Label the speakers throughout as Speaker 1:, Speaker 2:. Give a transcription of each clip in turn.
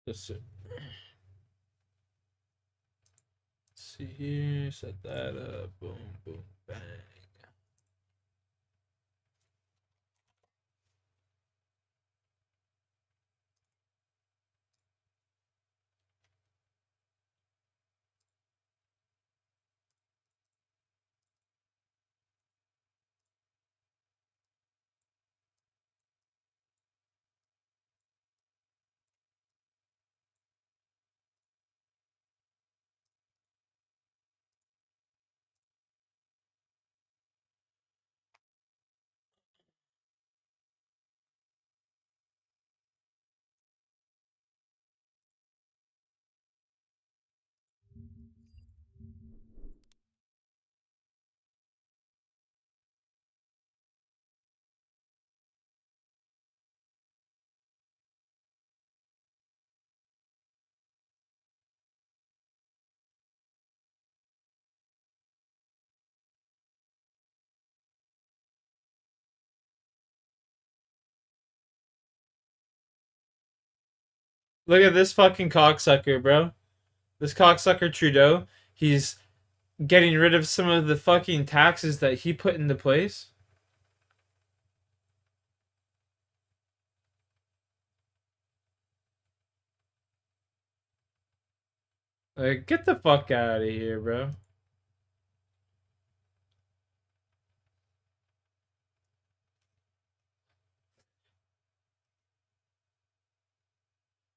Speaker 1: Let's see here. Set that up. Boom, boom, bang. Look at this fucking cocksucker, bro. This cocksucker Trudeau. He's getting rid of some of the fucking taxes that he put into place. Like, get the fuck out of here, bro.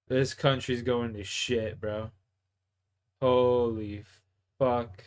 Speaker 1: This country's going to shit, bro. Holy fuck.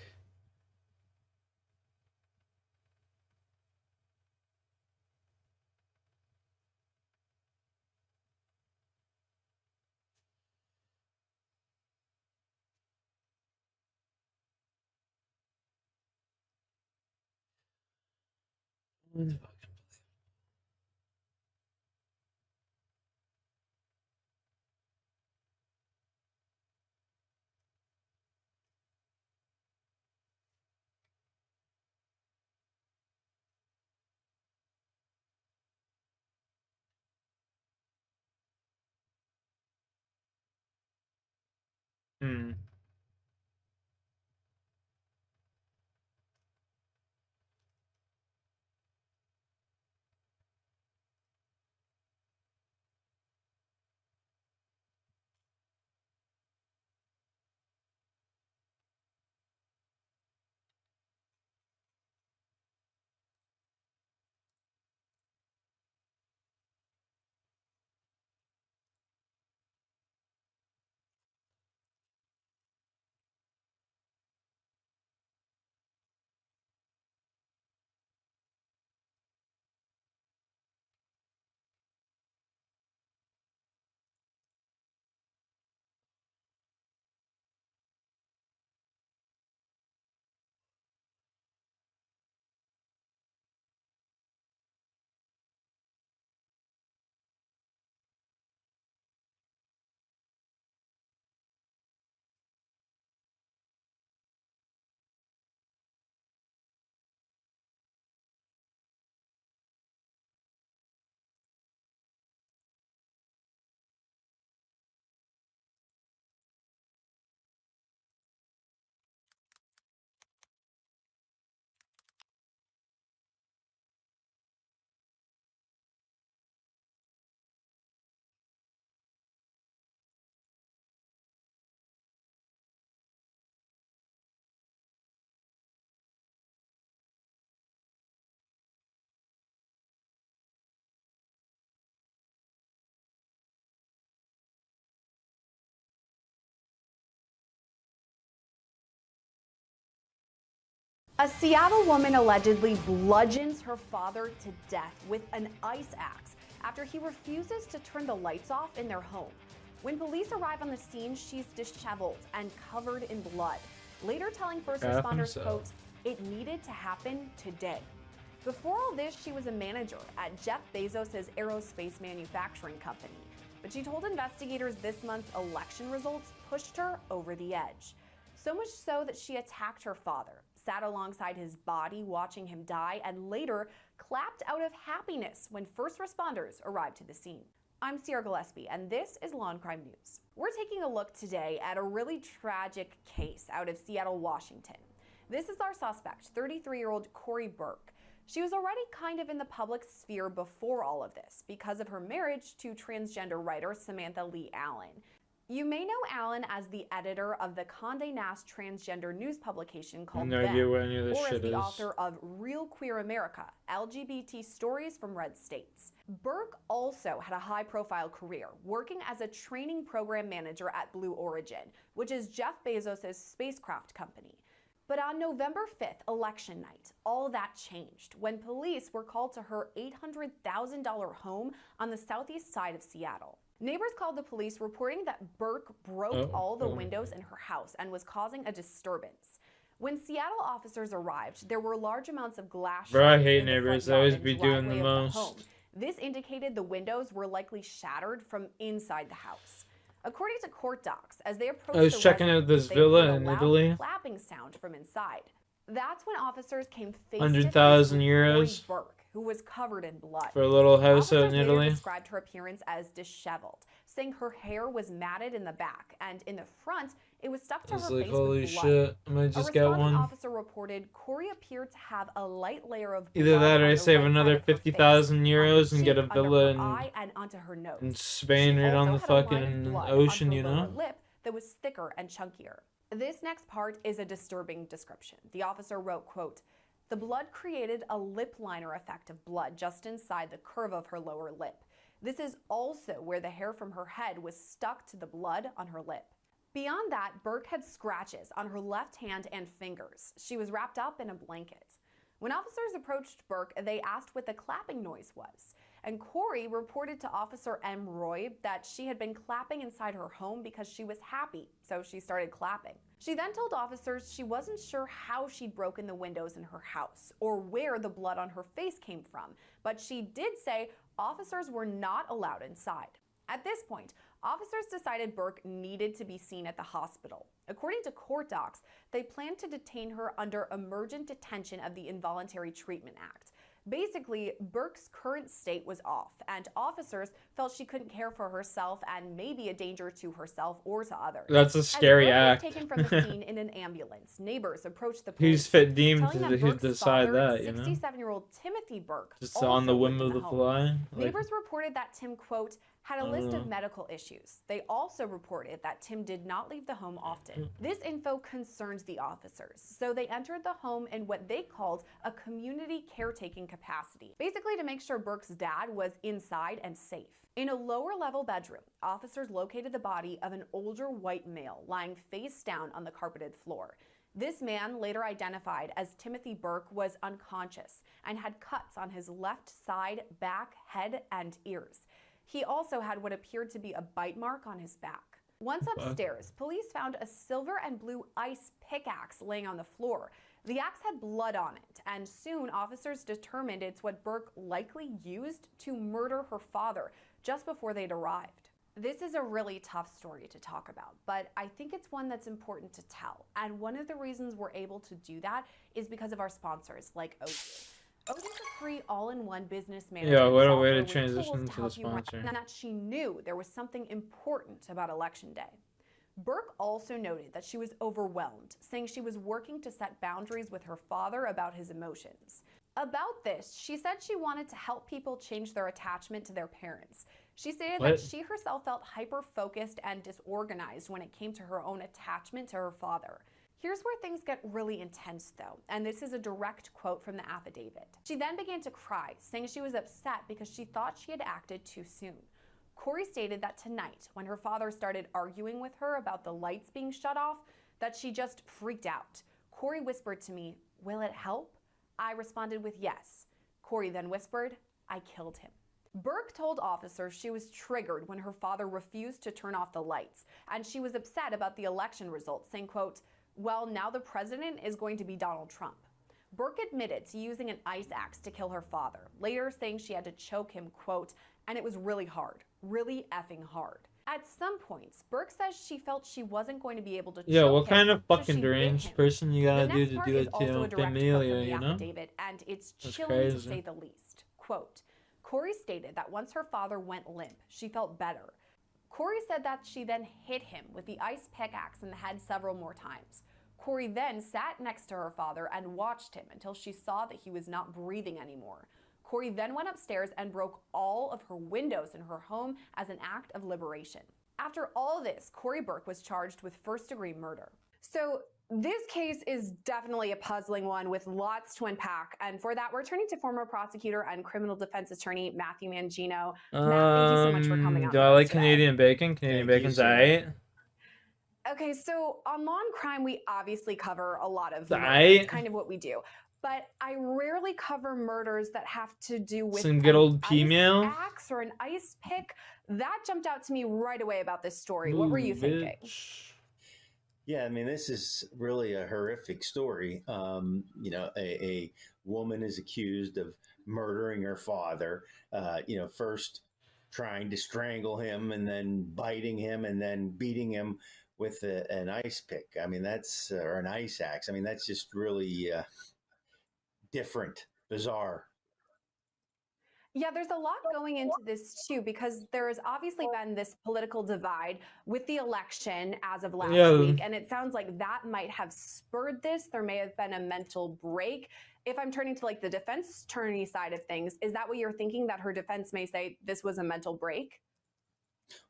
Speaker 1: Hmm.
Speaker 2: A Seattle woman allegedly bludgeons her father to death with an ice axe after he refuses to turn the lights off in their home. When police arrive on the scene, she's disheveled and covered in blood, later telling first responders, quote, "It needed to happen today." Before all this, she was a manager at Jeff Bezos' aerospace manufacturing company. But she told investigators this month's election results pushed her over the edge. So much so that she attacked her father, sat alongside his body watching him die, and later clapped out of happiness when first responders arrived to the scene. I'm Sierra Gillespie, and this is Law and Crime News. We're taking a look today at a really tragic case out of Seattle, Washington. This is our suspect, 33-year-old Corey Burke. She was already kind of in the public sphere before all of this because of her marriage to transgender writer Samantha Lee Allen. You may know Allen as the editor of the Condé Nast transgender news publication called
Speaker 1: No
Speaker 2: Ben,
Speaker 1: idea what any of this
Speaker 2: or as
Speaker 1: shit
Speaker 2: the
Speaker 1: is.
Speaker 2: author of Real Queer America, LGBT Stories from Red States. Burke also had a high-profile career, working as a training program manager at Blue Origin, which is Jeff Bezos' spacecraft company. But on November 5th, election night, all that changed when police were called to her $800,000 home on the southeast side of Seattle. Neighbors called the police reporting that Burke broke all the windows in her house and was causing a disturbance. When Seattle officers arrived, there were large amounts of glass
Speaker 1: Bro, I
Speaker 2: shards
Speaker 1: hate
Speaker 2: in the
Speaker 1: neighbors.
Speaker 2: front
Speaker 1: They
Speaker 2: yard
Speaker 1: always
Speaker 2: and
Speaker 1: be doing the
Speaker 2: driveway of
Speaker 1: most.
Speaker 2: home. This indicated the windows were likely shattered from inside the house. According to court docs, as they approached
Speaker 1: I was
Speaker 2: the
Speaker 1: checking out
Speaker 2: residence,
Speaker 1: this
Speaker 2: they
Speaker 1: villa
Speaker 2: heard a
Speaker 1: in
Speaker 2: loud
Speaker 1: Italy.
Speaker 2: clapping sound from inside. That's when officers came face
Speaker 1: 100,000
Speaker 2: to face with
Speaker 1: euros
Speaker 2: Corey Burke, who was covered in blood.
Speaker 1: for a little house out
Speaker 2: Officers
Speaker 1: in
Speaker 2: later
Speaker 1: Italy.
Speaker 2: described her appearance as disheveled, saying her hair was matted in the back, and in the front, it was stuck to
Speaker 1: I was
Speaker 2: her
Speaker 1: like,
Speaker 2: face
Speaker 1: holy
Speaker 2: with blood.
Speaker 1: shit, I might just
Speaker 2: A
Speaker 1: get
Speaker 2: responding
Speaker 1: one.
Speaker 2: officer reported Corey appeared to have a light layer of
Speaker 1: Either
Speaker 2: blood
Speaker 1: that or
Speaker 2: on
Speaker 1: I
Speaker 2: the
Speaker 1: save
Speaker 2: right
Speaker 1: another
Speaker 2: side of her
Speaker 1: 50,000
Speaker 2: face, on her
Speaker 1: euros and get a
Speaker 2: cheek, under
Speaker 1: villa
Speaker 2: her
Speaker 1: in
Speaker 2: eye, and onto her nose.
Speaker 1: Spain
Speaker 2: She
Speaker 1: right on
Speaker 2: also
Speaker 1: the
Speaker 2: had a line of
Speaker 1: fucking
Speaker 2: blood
Speaker 1: ocean,
Speaker 2: on her
Speaker 1: you
Speaker 2: lower
Speaker 1: know?
Speaker 2: lip that was thicker and chunkier. This next part is a disturbing description. The officer wrote, quote, "The blood created a lip liner effect of blood just inside the curve of her lower lip. This is also where the hair from her head was stuck to the blood on her lip." Beyond that, Burke had scratches on her left hand and fingers. She was wrapped up in a blanket. When officers approached Burke, they asked what the clapping noise was. And Corey reported to Officer M. Roy that she had been clapping inside her home because she was happy, so she started clapping. She then told officers she wasn't sure how she'd broken the windows in her house or where the blood on her face came from, but she did say officers were not allowed inside. At this point, officers decided Burke needed to be seen at the hospital. According to court docs, they planned to detain her under emergent detention of the Involuntary Treatment Act. Basically, Burke's current state was off, and officers felt she couldn't care for herself and may be a danger to herself or to others.
Speaker 1: That's a scary
Speaker 2: As Burke
Speaker 1: act.
Speaker 2: was taken from the scene in an ambulance, neighbors approached the police,
Speaker 1: Who's fit deemed
Speaker 2: telling
Speaker 1: to
Speaker 2: them Burke's
Speaker 1: decide
Speaker 2: father,
Speaker 1: that, you know?
Speaker 2: 67-year-old Timothy Burke,
Speaker 1: Just
Speaker 2: also
Speaker 1: on the whim
Speaker 2: lived
Speaker 1: of
Speaker 2: in
Speaker 1: the
Speaker 2: home.
Speaker 1: fly? Like,
Speaker 2: Neighbors reported that Tim, quote, had a list of medical issues. They also reported that Tim did not leave the home often. This info concerned the officers, so they entered the home in what they called a community caretaking capacity, basically to make sure Burke's dad was inside and safe. In a lower level bedroom, officers located the body of an older white male lying face down on the carpeted floor. This man, later identified as Timothy Burke, was unconscious and had cuts on his left side, back, head, and ears. He also had what appeared to be a bite mark on his back. Once upstairs, police found a silver and blue ice pickaxe laying on the floor. The axe had blood on it, and soon officers determined it's what Burke likely used to murder her father just before they'd arrived. This is a really tough story to talk about, but I think it's one that's important to tell. And one of the reasons we're able to do that is because of our sponsors like OG. OG is a free all-in-one business management
Speaker 1: yeah, what a way
Speaker 2: software
Speaker 1: to
Speaker 2: with
Speaker 1: transition
Speaker 2: tools
Speaker 1: to the
Speaker 2: help you run-
Speaker 1: sponsor.
Speaker 2: And that she knew there was something important about Election Day. Burke also noted that she was overwhelmed, saying she was working to set boundaries with her father about his emotions. About this, she said she wanted to help people change their attachment to their parents. She stated that she herself felt hyper-focused and disorganized when it came to her own attachment to her father. Here's where things get really intense though, and this is a direct quote from the affidavit. She then began to cry, saying she was upset because she thought she had acted too soon. Corey stated that tonight, when her father started arguing with her about the lights being shut off, that she just freaked out. Corey whispered to me, "Will it help?" I responded with yes. Corey then whispered, "I killed him." Burke told officers she was triggered when her father refused to turn off the lights, and she was upset about the election results, saying, quote, "Well, now the president is going to be Donald Trump." Burke admitted to using an ice axe to kill her father, later saying she had to choke him, quote, "and it was really hard, really effing hard." At some points, Burke says she felt she wasn't going to be able to choke him,
Speaker 1: what kind of
Speaker 2: so
Speaker 1: fucking
Speaker 2: she bit
Speaker 1: deranged
Speaker 2: him.
Speaker 1: person you gotta
Speaker 2: The
Speaker 1: do
Speaker 2: next
Speaker 1: to
Speaker 2: part
Speaker 1: do
Speaker 2: is
Speaker 1: it to
Speaker 2: also
Speaker 1: your
Speaker 2: a direct quote
Speaker 1: familia,
Speaker 2: from the
Speaker 1: you know?
Speaker 2: affidavit, and it's
Speaker 1: That's
Speaker 2: chilling to
Speaker 1: crazy.
Speaker 2: say the least. Quote, Corey stated that once her father went limp, she felt better. Corey said that she then hit him with the ice pickaxe in the head several more times. Corey then sat next to her father and watched him until she saw that he was not breathing anymore. Corey then went upstairs and broke all of her windows in her home as an act of liberation. After all this, Corey Burke was charged with first-degree murder. So this case is definitely a puzzling one with lots to unpack. And for that, we're turning to former prosecutor and criminal defense attorney Matthew Mangino. Matt, thank you so much for coming on.
Speaker 1: Do I like Canadian bacon? Canadian bacon's alright.
Speaker 2: Okay, so on Law and Crime, we obviously cover a lot of murders.
Speaker 1: Aight.
Speaker 2: It's kind of what we do. But I rarely cover murders that have to do with
Speaker 1: some good old
Speaker 2: P-mail axe or an ice pick. That jumped out to me right away about this story. What were you thinking?
Speaker 3: Yeah, I mean, this is really a horrific story. You know, a woman is accused of murdering her father, you know, first trying to strangle him and then biting him and then beating him with an ice pick. I mean, that's, or an ice axe. I mean, that's just really different, bizarre.
Speaker 2: Yeah, there's a lot going into this too, because there has obviously been this political divide with the election as of last week. And it sounds like that might have spurred this. There may have been a mental break. If I'm turning to like the defense attorney side of things, is that what you're thinking, that her defense may say this was a mental break?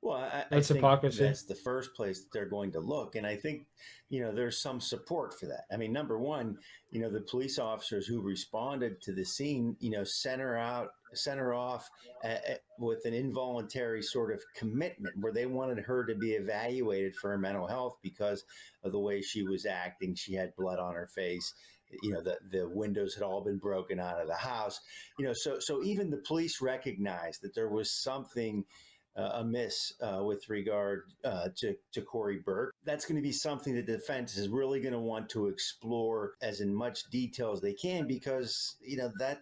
Speaker 3: Well, I
Speaker 1: That's
Speaker 3: think
Speaker 1: hypocrisy.
Speaker 3: that's the first place that they're going to look. And I think, you know, there's some support for that. I mean, number one, you know, the police officers who responded to the scene, you know, sent her off with an involuntary sort of commitment where they wanted her to be evaluated for her mental health because of the way she was acting. She had blood on her face. You know, the windows had all been broken out of the house. You know, so even the police recognized that there was something amiss with regard to Corey Burke. That's going to be something that the defense is really going to want to explore as in much detail as they can, because, you know, it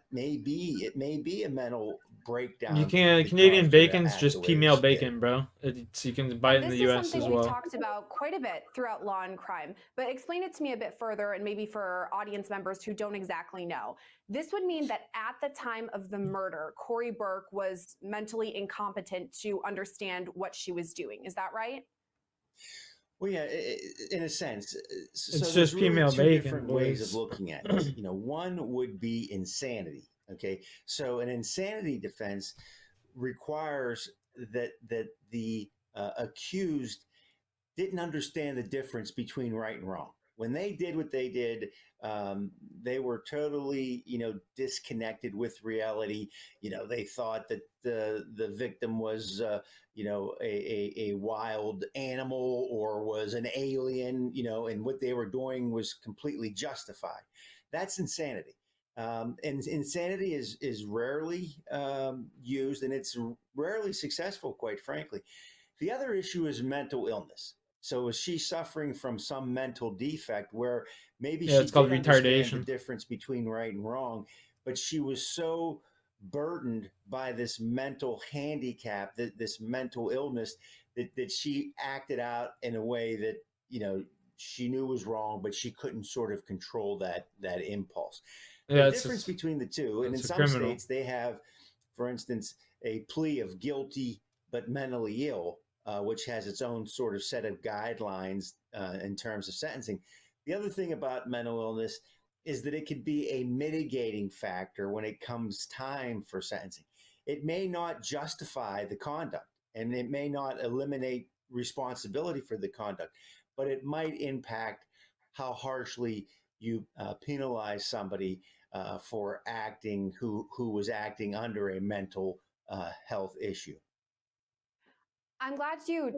Speaker 3: may be a mental breakdown.
Speaker 1: You can Canadian bacon's just P-mail bacon, bro. You can buy it in the US as well.
Speaker 2: This is something we've talked about quite a bit throughout Law and Crime, but explain it to me a bit further, and maybe for audience members who don't exactly know. This would mean that at the time of the murder, Corey Burke was mentally incompetent to understand what she was doing. Is that right?
Speaker 3: Well, yeah, in a sense.
Speaker 1: It's just really P-mail bacon.
Speaker 3: Different ways of looking at it. You know, one would be insanity. Okay, so an insanity defense requires that the accused didn't understand the difference between right and wrong. When they did what they did, they were totally, you know, disconnected with reality. You know, they thought that the victim was, you know, a wild animal or was an alien, you know, and what they were doing was completely justified. That's insanity. And insanity is rarely used, and it's rarely successful, quite frankly. The other issue is mental illness. So is she suffering from some mental defect where maybe she
Speaker 1: it's called
Speaker 3: did understand
Speaker 1: retardation.
Speaker 3: the difference between right and wrong, but she was so burdened by this mental handicap, this mental illness, that she acted out in a way that, you know, she knew was wrong, but she couldn't sort of control that impulse. The difference between the two, and in some states they have, for instance, a plea of guilty but mentally ill, which has its own sort of set of guidelines in terms of sentencing. The other thing about mental illness is that it could be a mitigating factor when it comes time for sentencing. It may not justify the conduct, and it may not eliminate responsibility for the conduct, but it might impact how harshly you penalize somebody for acting who was acting under a mental health issue.
Speaker 2: I'm glad you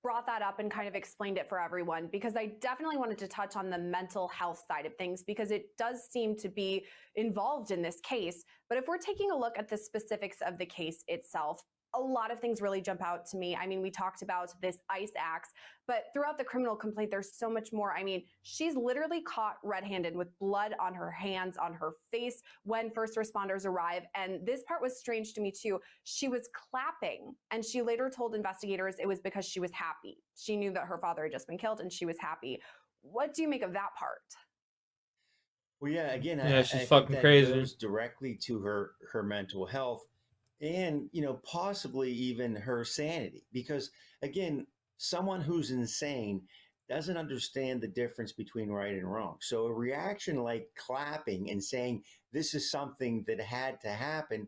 Speaker 2: brought that up and kind of explained it for everyone, because I definitely wanted to touch on the mental health side of things, because it does seem to be involved in this case. But if we're taking a look at the specifics of the case itself, a lot of things really jump out to me. I mean, we talked about this ice axe, but throughout the criminal complaint, there's so much more. I mean, she's literally caught red-handed with blood on her hands, on her face when first responders arrive. And this part was strange to me too. She was clapping, and she later told investigators it was because she was happy. She knew that her father had just been killed and she was happy. What do you make of that part?
Speaker 3: Well, yeah, again,
Speaker 1: she's
Speaker 3: I
Speaker 1: fucking
Speaker 3: think that
Speaker 1: crazy.
Speaker 3: goes directly to her mental health. and possibly even her sanity, because again, someone who's insane doesn't understand the difference between right and wrong. So a reaction like clapping and saying this is something that had to happen,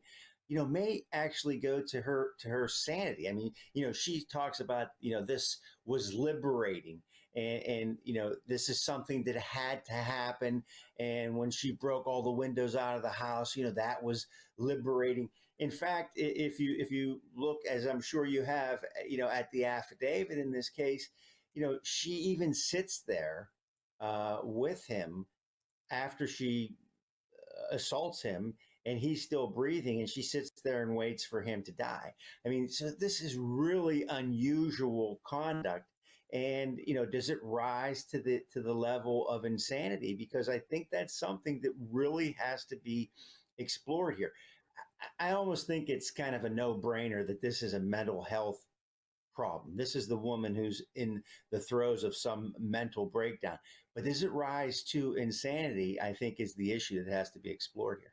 Speaker 3: may actually go to her sanity. I mean, she talks about, this was liberating, and this is something that had to happen. And when she broke all the windows out of the house, that was liberating. In fact, if you look, as I'm sure you have, at the affidavit in this case, she even sits there with him after she assaults him, and he's still breathing, and she sits there and waits for him to die. I mean, so this is really unusual conduct. And does it rise to the level of insanity? Because I think that's something that really has to be explored here. I almost think it's kind of a no-brainer that this is a mental health problem. This is the woman who's in the throes of some mental breakdown. But does it rise to insanity? I think is the issue that has to be explored here.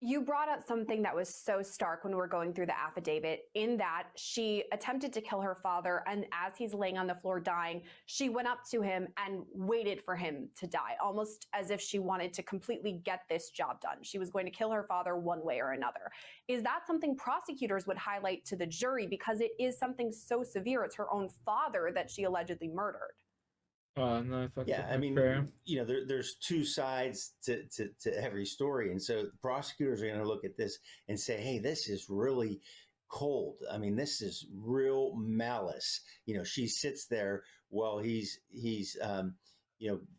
Speaker 2: You brought up something that was so stark when we were going through the affidavit, in that she attempted to kill her father, and as he's laying on the floor dying, she went up to him and waited for him to die, almost as if she wanted to completely get this job done. She was going to kill her father one way or another. Is that something prosecutors would highlight to the jury, because it is something so severe? It's her own father that she allegedly murdered.
Speaker 1: No,
Speaker 3: Yeah, I mean,
Speaker 1: fair.
Speaker 3: there's two sides to every story, and so prosecutors are going to look at this and say, "Hey, this is really cold. I mean, this is real malice." She sits there while he's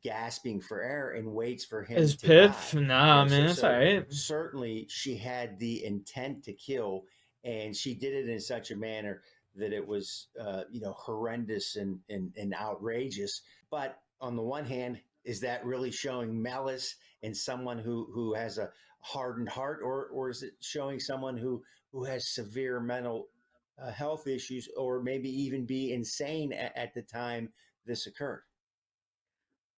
Speaker 3: gasping for air and waits for him
Speaker 1: Is
Speaker 3: to
Speaker 1: Piff?
Speaker 3: die.
Speaker 1: Nah, man, it's
Speaker 3: So
Speaker 1: all right.
Speaker 3: certainly she had the intent to kill, and she did it in such a manner that it was, horrendous and outrageous. But on the one hand, is that really showing malice in someone who has a hardened heart, or is it showing someone who has severe mental health issues, or maybe even be insane at the time this occurred?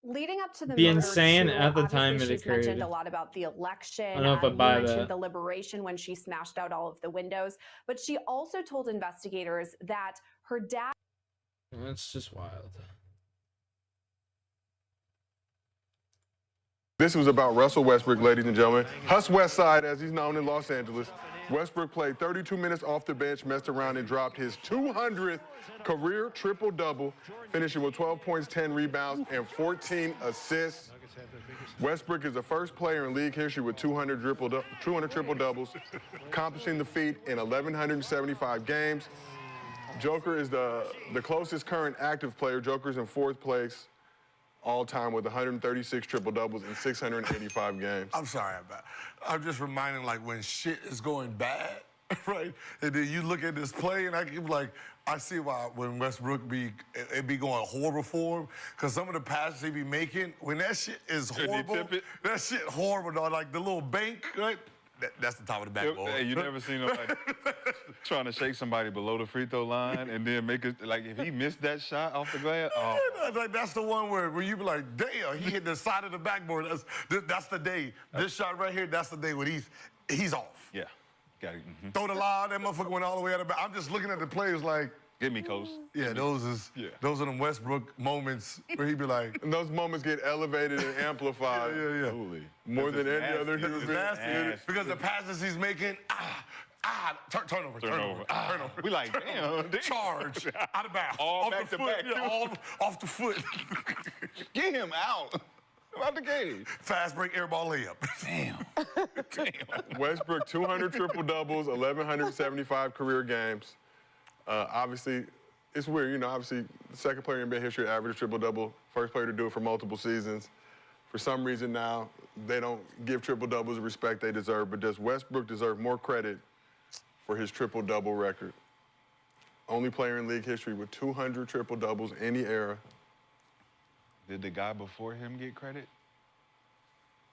Speaker 2: Leading up to the
Speaker 1: Be
Speaker 2: murder,
Speaker 1: insane
Speaker 2: too,
Speaker 1: at the
Speaker 2: obviously
Speaker 1: time it
Speaker 2: she's mentioned a
Speaker 1: occurred.
Speaker 2: lot about the election.
Speaker 1: I don't know if I
Speaker 2: You
Speaker 1: buy
Speaker 2: mentioned
Speaker 1: that.
Speaker 2: the liberation when she smashed out all of the windows, but she also told investigators that her dad.
Speaker 1: That's just wild.
Speaker 4: This was about Russell Westbrook, ladies and gentlemen. Hus West Side, as he's known in Los Angeles. Westbrook played 32 minutes off the bench, messed around, and dropped his 200th career triple-double, finishing with 12 points, 10 rebounds, and 14 assists. Westbrook is the first player in league history with 200 triple-doubles, accomplishing the feat in 1,175 games. Joker is the closest current active player. Joker's in fourth place all time with 136 triple-doubles in 685 games.
Speaker 5: I'm sorry about it. I'm just reminding, like, when shit is going bad, right? And then you look at this play, and I see why when Westbrook be going horrible for him, because some of the passes he be making, when that shit is horrible, that shit horrible, dog. Like the little bank, right? That's the top of the backboard.
Speaker 6: Hey, you never seen nobody trying to shake somebody below the free throw line and then make it, like, if he missed that shot off the glass, oh.
Speaker 5: Like, that's the one where you be like, damn, he hit the side of the backboard. That's the day. This shot right here, that's the day when he's off.
Speaker 6: Yeah, got it.
Speaker 5: Throw the line, that motherfucker went all the way out of the back. I'm just looking at the players like,
Speaker 6: Get me, coach.
Speaker 5: yeah, those are them Westbrook moments where he be like,
Speaker 4: And those moments get elevated and amplified.
Speaker 5: yeah.
Speaker 6: Absolutely.
Speaker 4: More than any other human
Speaker 5: It's
Speaker 4: being.
Speaker 5: nasty because the passes he's making, turnover.
Speaker 6: We like, damn.
Speaker 5: Charge, out of bounds.
Speaker 6: All
Speaker 5: off
Speaker 6: back
Speaker 5: the
Speaker 6: to
Speaker 5: foot,
Speaker 6: back,
Speaker 5: yeah,
Speaker 6: too.
Speaker 5: all off the foot.
Speaker 6: Get him out. Out the game.
Speaker 5: Fast break, air ball layup.
Speaker 6: Damn.
Speaker 4: Westbrook, 200 triple-doubles, 1,175 career games. Obviously, it's weird, obviously, the second player in NBA history to average a triple-double, first player to do it for multiple seasons. For some reason now, they don't give triple-doubles the respect they deserve, but does Westbrook deserve more credit for his triple-double record? Only player in league history with 200 triple-doubles any era.
Speaker 6: Did the guy before him get credit?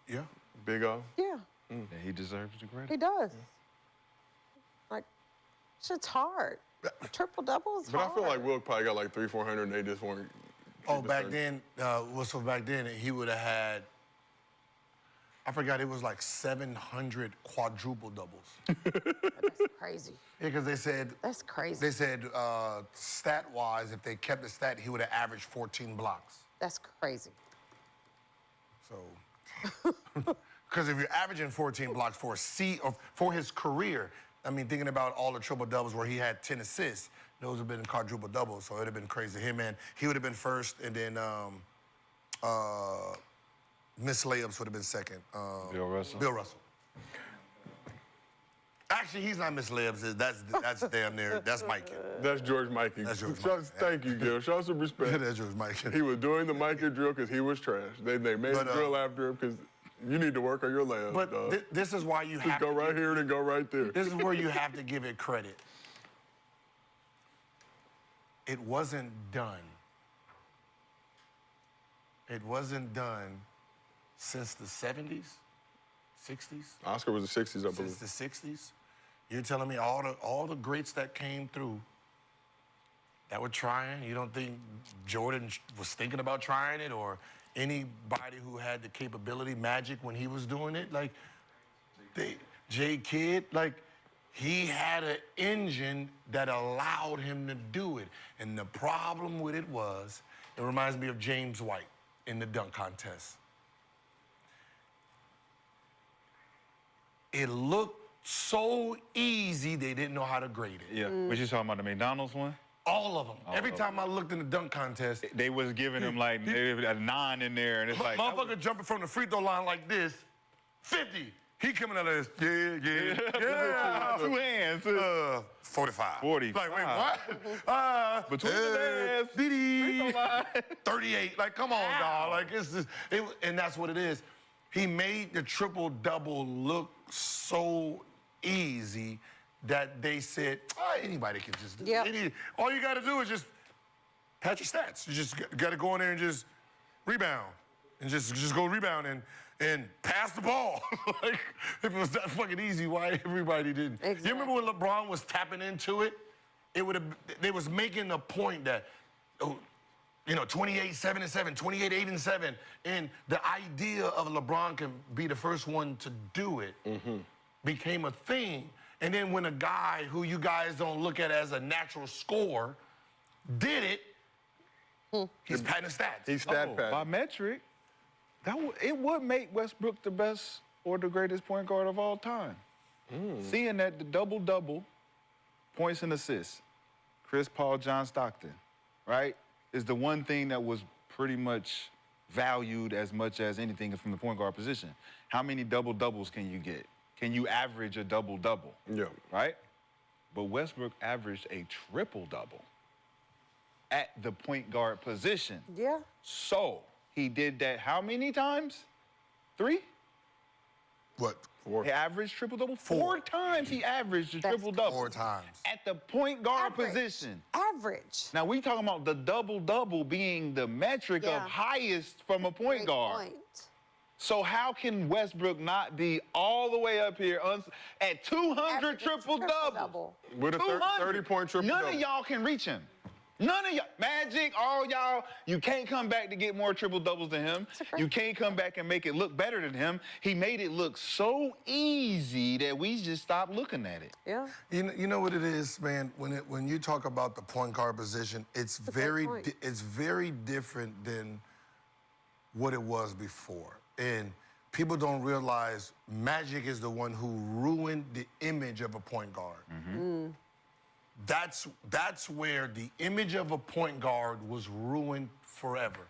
Speaker 5: Yeah.
Speaker 4: Big O.
Speaker 7: Yeah,
Speaker 6: That he deserves the credit?
Speaker 7: he does. Like, shit's hard. Triple double is
Speaker 4: But
Speaker 7: hard.
Speaker 4: I feel like Wilk probably got like 300-400 and they just weren't.
Speaker 5: Oh, back then, he would have had I forgot, it was like 700 quadruple doubles.
Speaker 7: That's crazy.
Speaker 5: Yeah, because they said,
Speaker 7: That's crazy.
Speaker 5: they said stat-wise, if they kept the stat, he would have averaged 14 blocks.
Speaker 7: That's crazy.
Speaker 5: So, because if you're averaging 14 blocks for his career, I mean, thinking about all the triple doubles where he had 10 assists, those have been quadruple doubles, so it'd have been crazy. Him and he would have been first, and then Miss Layups would have been second.
Speaker 6: Bill Russell.
Speaker 5: Bill Russell. Actually, he's not Miss Layups. That's damn near. That's Mikey.
Speaker 4: That's George Mikey.
Speaker 5: That's George
Speaker 4: Show-
Speaker 5: Mikey.
Speaker 4: Thank you, Gil. Show some respect.
Speaker 5: That's George Mikey.
Speaker 4: He was doing the Mikey drill because he was trash. They made
Speaker 5: But,
Speaker 4: a drill after him because you need to work on your layups,
Speaker 5: But
Speaker 4: dog.
Speaker 5: this is why you
Speaker 4: Just
Speaker 5: have
Speaker 4: go
Speaker 5: to
Speaker 4: right here and go right there.
Speaker 5: This is where you have to give it credit. It wasn't done. It wasn't done since the 70s, 60s,
Speaker 4: Oscar was the 60s, I believe.
Speaker 5: since the 60s. You're telling me all the greats that came through that were trying, you don't think Jordan was thinking about trying it, or anybody who had the capability, Magic, when he was doing it? Like, J Kidd, like, he had an engine that allowed him to do it. And the problem with it was, it reminds me of James White in the dunk contest. It looked so easy, they didn't know how to grade it.
Speaker 6: Yeah. What you talking about, the McDonald's one?
Speaker 5: All of them. Every time I looked in the dunk contest,
Speaker 6: They was giving him like a 9 in there, and it's like
Speaker 5: motherfucker jumping from the free throw line like this, 50. He coming out of this, yeah.
Speaker 6: 2 hands.
Speaker 5: 45.
Speaker 6: 45.
Speaker 5: Like, wait, what?
Speaker 6: Between the legs, free throw line.
Speaker 5: 38. Like, come on, dog. Like, it's just, and that's what it is. He made the triple-double look so easy that they said, anybody can just do it. All you got to do is just patch your stats. You just got to go in there and just rebound. And just go rebound and pass the ball. Like, if it was that fucking easy, why everybody didn't?
Speaker 7: Exactly.
Speaker 5: You remember when LeBron was tapping into it? They was making the point that, 28, 7 and 7, 28, 8 and 7. And the idea of LeBron can be the first one to do it became a thing. And then when a guy who you guys don't look at as a natural scorer did it, he's padding stats.
Speaker 4: He's stat pad.
Speaker 6: By metric, it would make Westbrook the best or the greatest point guard of all time. Seeing that the double-double, points and assists, Chris Paul, John Stockton, right, is the one thing that was pretty much valued as much as anything from the point guard position. How many double-doubles can you get? Can you average a double-double?
Speaker 4: Yeah.
Speaker 6: Right? But Westbrook averaged a triple-double at the point guard position.
Speaker 7: Yeah.
Speaker 6: So he did that how many times? 3?
Speaker 5: What?
Speaker 4: 4.
Speaker 6: He averaged triple-double?
Speaker 5: 4.
Speaker 6: 4 times he averaged a
Speaker 7: That's
Speaker 6: triple-double.
Speaker 5: 4 times.
Speaker 6: At the point guard
Speaker 7: Average.
Speaker 6: position.
Speaker 7: Average.
Speaker 6: Now, we talking about the double-double being the metric
Speaker 7: Yeah.
Speaker 6: of highest from a point
Speaker 7: Great
Speaker 6: guard.
Speaker 7: point.
Speaker 6: So how can Westbrook not be all the way up here at 200
Speaker 7: Average
Speaker 6: triple-doubles?
Speaker 7: triple-double.
Speaker 4: With a 30-point triple
Speaker 6: None
Speaker 4: double.
Speaker 6: of y'all can reach him. None of y'all. Magic, all y'all, you can't come back to get more triple-doubles than him. You can't come back and make it look better than him. He made it look so easy that we just stopped looking at it.
Speaker 7: Yeah.
Speaker 5: You know what it is, man? When you talk about the point guard position, it's very
Speaker 7: point.
Speaker 5: it's very different than what it was before. And people don't realize Magic is the one who ruined the image of a point guard. That's where the image of a point guard was ruined forever.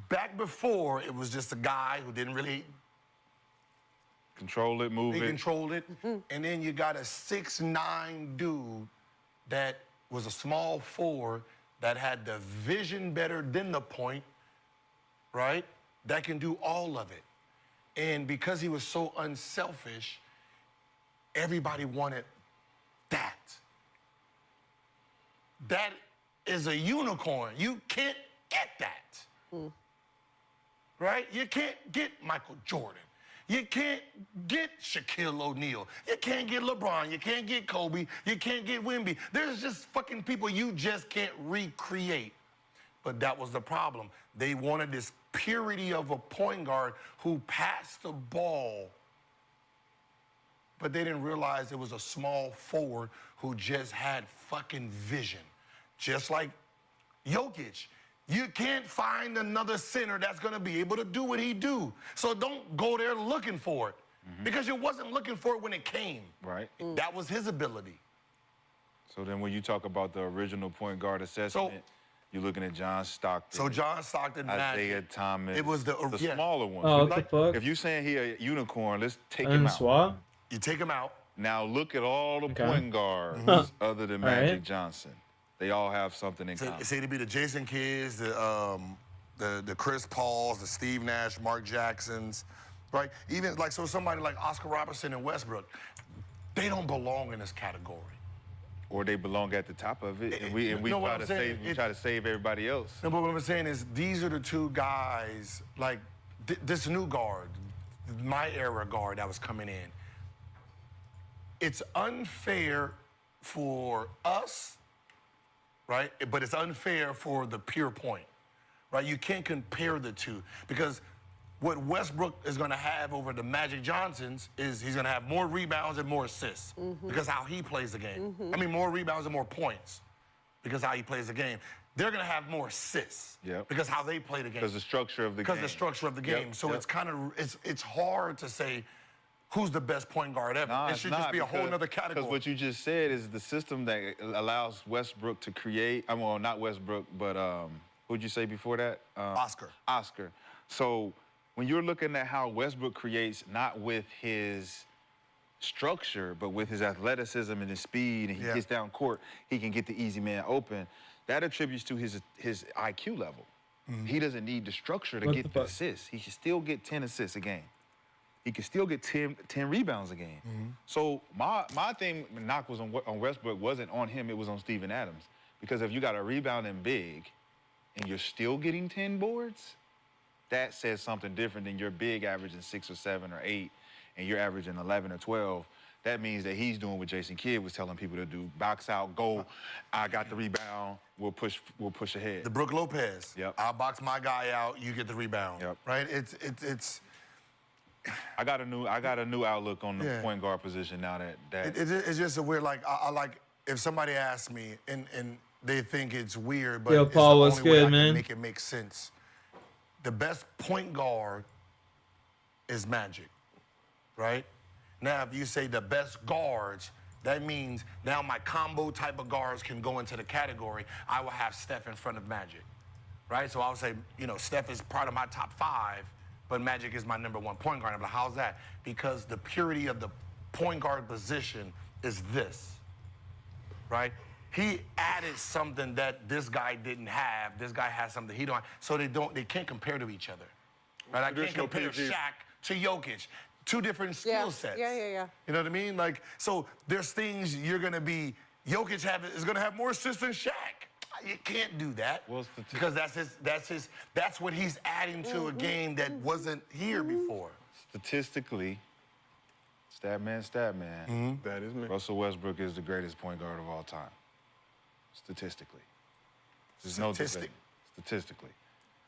Speaker 5: Back before, it was just a guy who didn't really
Speaker 6: Control it, move
Speaker 5: he
Speaker 6: it.
Speaker 5: controlled it. And then you got a 6'9" dude that was a small forward that had the vision better than the point, right? That can do all of it. And because he was so unselfish, everybody wanted that. That is a unicorn. You can't get that. Right? You can't get Michael Jordan. You can't get Shaquille O'Neal. You can't get LeBron. You can't get Kobe. You can't get Wemby. There's just fucking people you just can't recreate. but that was the problem. They wanted this purity of a point guard who passed the ball, but they didn't realize it was a small forward who just had fucking vision. Just like Jokic. You can't find another center that's going to be able to do what he do. So don't go there looking for it. Because you wasn't looking for it when it came.
Speaker 6: Right.
Speaker 5: That was his ability.
Speaker 6: So then when you talk about the original point guard assessment, you're looking at John Stockton.
Speaker 5: So John Stockton,
Speaker 6: Isaiah Thomas.
Speaker 5: It was the
Speaker 6: smaller one.
Speaker 1: Oh, what
Speaker 6: Like,
Speaker 1: the fuck?
Speaker 6: if you're saying he a unicorn, let's take him out.
Speaker 1: Swap?
Speaker 5: You take him out.
Speaker 6: Now look at all the point guards other than
Speaker 1: All
Speaker 6: Magic
Speaker 1: right.
Speaker 6: Johnson. They all have something in common.
Speaker 5: Say to be the Jason Kidds, the Chris Pauls, the Steve Nash, Mark Jacksons, right? Even like somebody like Oscar Robertson and Westbrook, they don't belong in this category.
Speaker 6: Or they belong at the top of it, and we
Speaker 5: No, what
Speaker 6: try
Speaker 5: I'm
Speaker 6: to
Speaker 5: saying,
Speaker 6: try to save everybody else.
Speaker 5: No, but what I'm saying is these are the two guys, like this new guard, my era guard that was coming in. It's unfair for us, right? But it's unfair for the pure point, right? You can't compare the two because what Westbrook is going to have over the Magic Johnsons is he's going to have more rebounds and more assists because how he plays the game. I mean, more rebounds and more points because how he plays the game. They're going to have more assists because how they play the game.
Speaker 6: Because the structure of the game.
Speaker 5: Because the structure of the game. So it's kind of, it's hard to say who's the best point guard ever.
Speaker 6: Nah,
Speaker 5: it should just be a whole nother category.
Speaker 6: Because what you just said is the system that allows Westbrook to create, well, not Westbrook, but who'd you say before that?
Speaker 5: Oscar.
Speaker 6: Oscar. So when you're looking at how Westbrook creates, not with his structure, but with his athleticism and his speed, and he gets down court, he can get the easy man open. That attributes to his IQ level. He doesn't need the structure to get the assists. He can still get 10 assists a game. He can still get 10 rebounds a game. So my thing, knock was on Westbrook, wasn't on him, it was on Steven Adams. Because if you got a rebounding big and you're still getting 10 boards, that says something different than your big averaging 6 or 7 or 8 and you're averaging 11 or 12. That means that he's doing what Jason Kidd was telling people to do: box out, go. I got the rebound. We'll push ahead.
Speaker 5: The Brook Lopez.
Speaker 6: Yep.
Speaker 5: I'll box my guy out. You get the rebound.
Speaker 6: Yep.
Speaker 5: Right. It's.
Speaker 6: I got a new outlook on the point guard position now that
Speaker 5: It's just a weird, like, I like, if somebody asks me and they think it's weird, but
Speaker 1: Yo,
Speaker 5: it's
Speaker 1: Paul,
Speaker 5: the
Speaker 1: what's
Speaker 5: only way
Speaker 1: good,
Speaker 5: I
Speaker 1: man?
Speaker 5: can make it make sense. The best point guard is Magic, right? Now, if you say the best guards, that means now my combo type of guards can go into the category. I will have Steph in front of Magic, right? So I would say, Steph is part of my top 5, but Magic is my #1 point guard. I'm like, how's that? Because the purity of the point guard position is this, right? He added something that this guy didn't have. This guy has something he don't. So they can't compare to each other, right? I can't compare Shaq to Jokic. 2 different skill sets.
Speaker 7: Yeah.
Speaker 5: You know what I mean? Like, so there's things you're gonna be. Jokic is gonna have more assists than Shaq. You can't do that because that's what he's adding to a game that wasn't here before.
Speaker 6: statistically, stat man,
Speaker 4: That is me.
Speaker 6: Russell Westbrook is the greatest point guard of all time. Statistically. There's no debate. Statistically.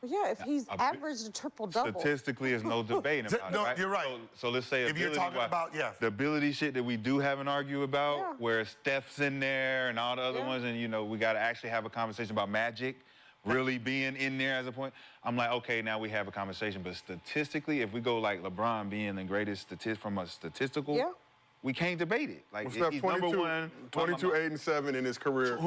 Speaker 7: Yeah, if he's averaged a triple-double.
Speaker 6: Statistically, there's no debate about
Speaker 5: No,
Speaker 6: it, right?
Speaker 5: you're right.
Speaker 6: So let's say
Speaker 5: If you're talking about,
Speaker 6: the ability shit that we do have an argue about, where Steph's in there and all the other ones, and we got to actually have a conversation about Magic really being in there as a point. I'm like, okay, now we have a conversation. But statistically, if we go like LeBron being the greatest from a statistical, we can't debate it. Like,
Speaker 4: Steph,
Speaker 6: he's
Speaker 4: 22,
Speaker 6: number one.
Speaker 4: 22, 8, and 7 in his career.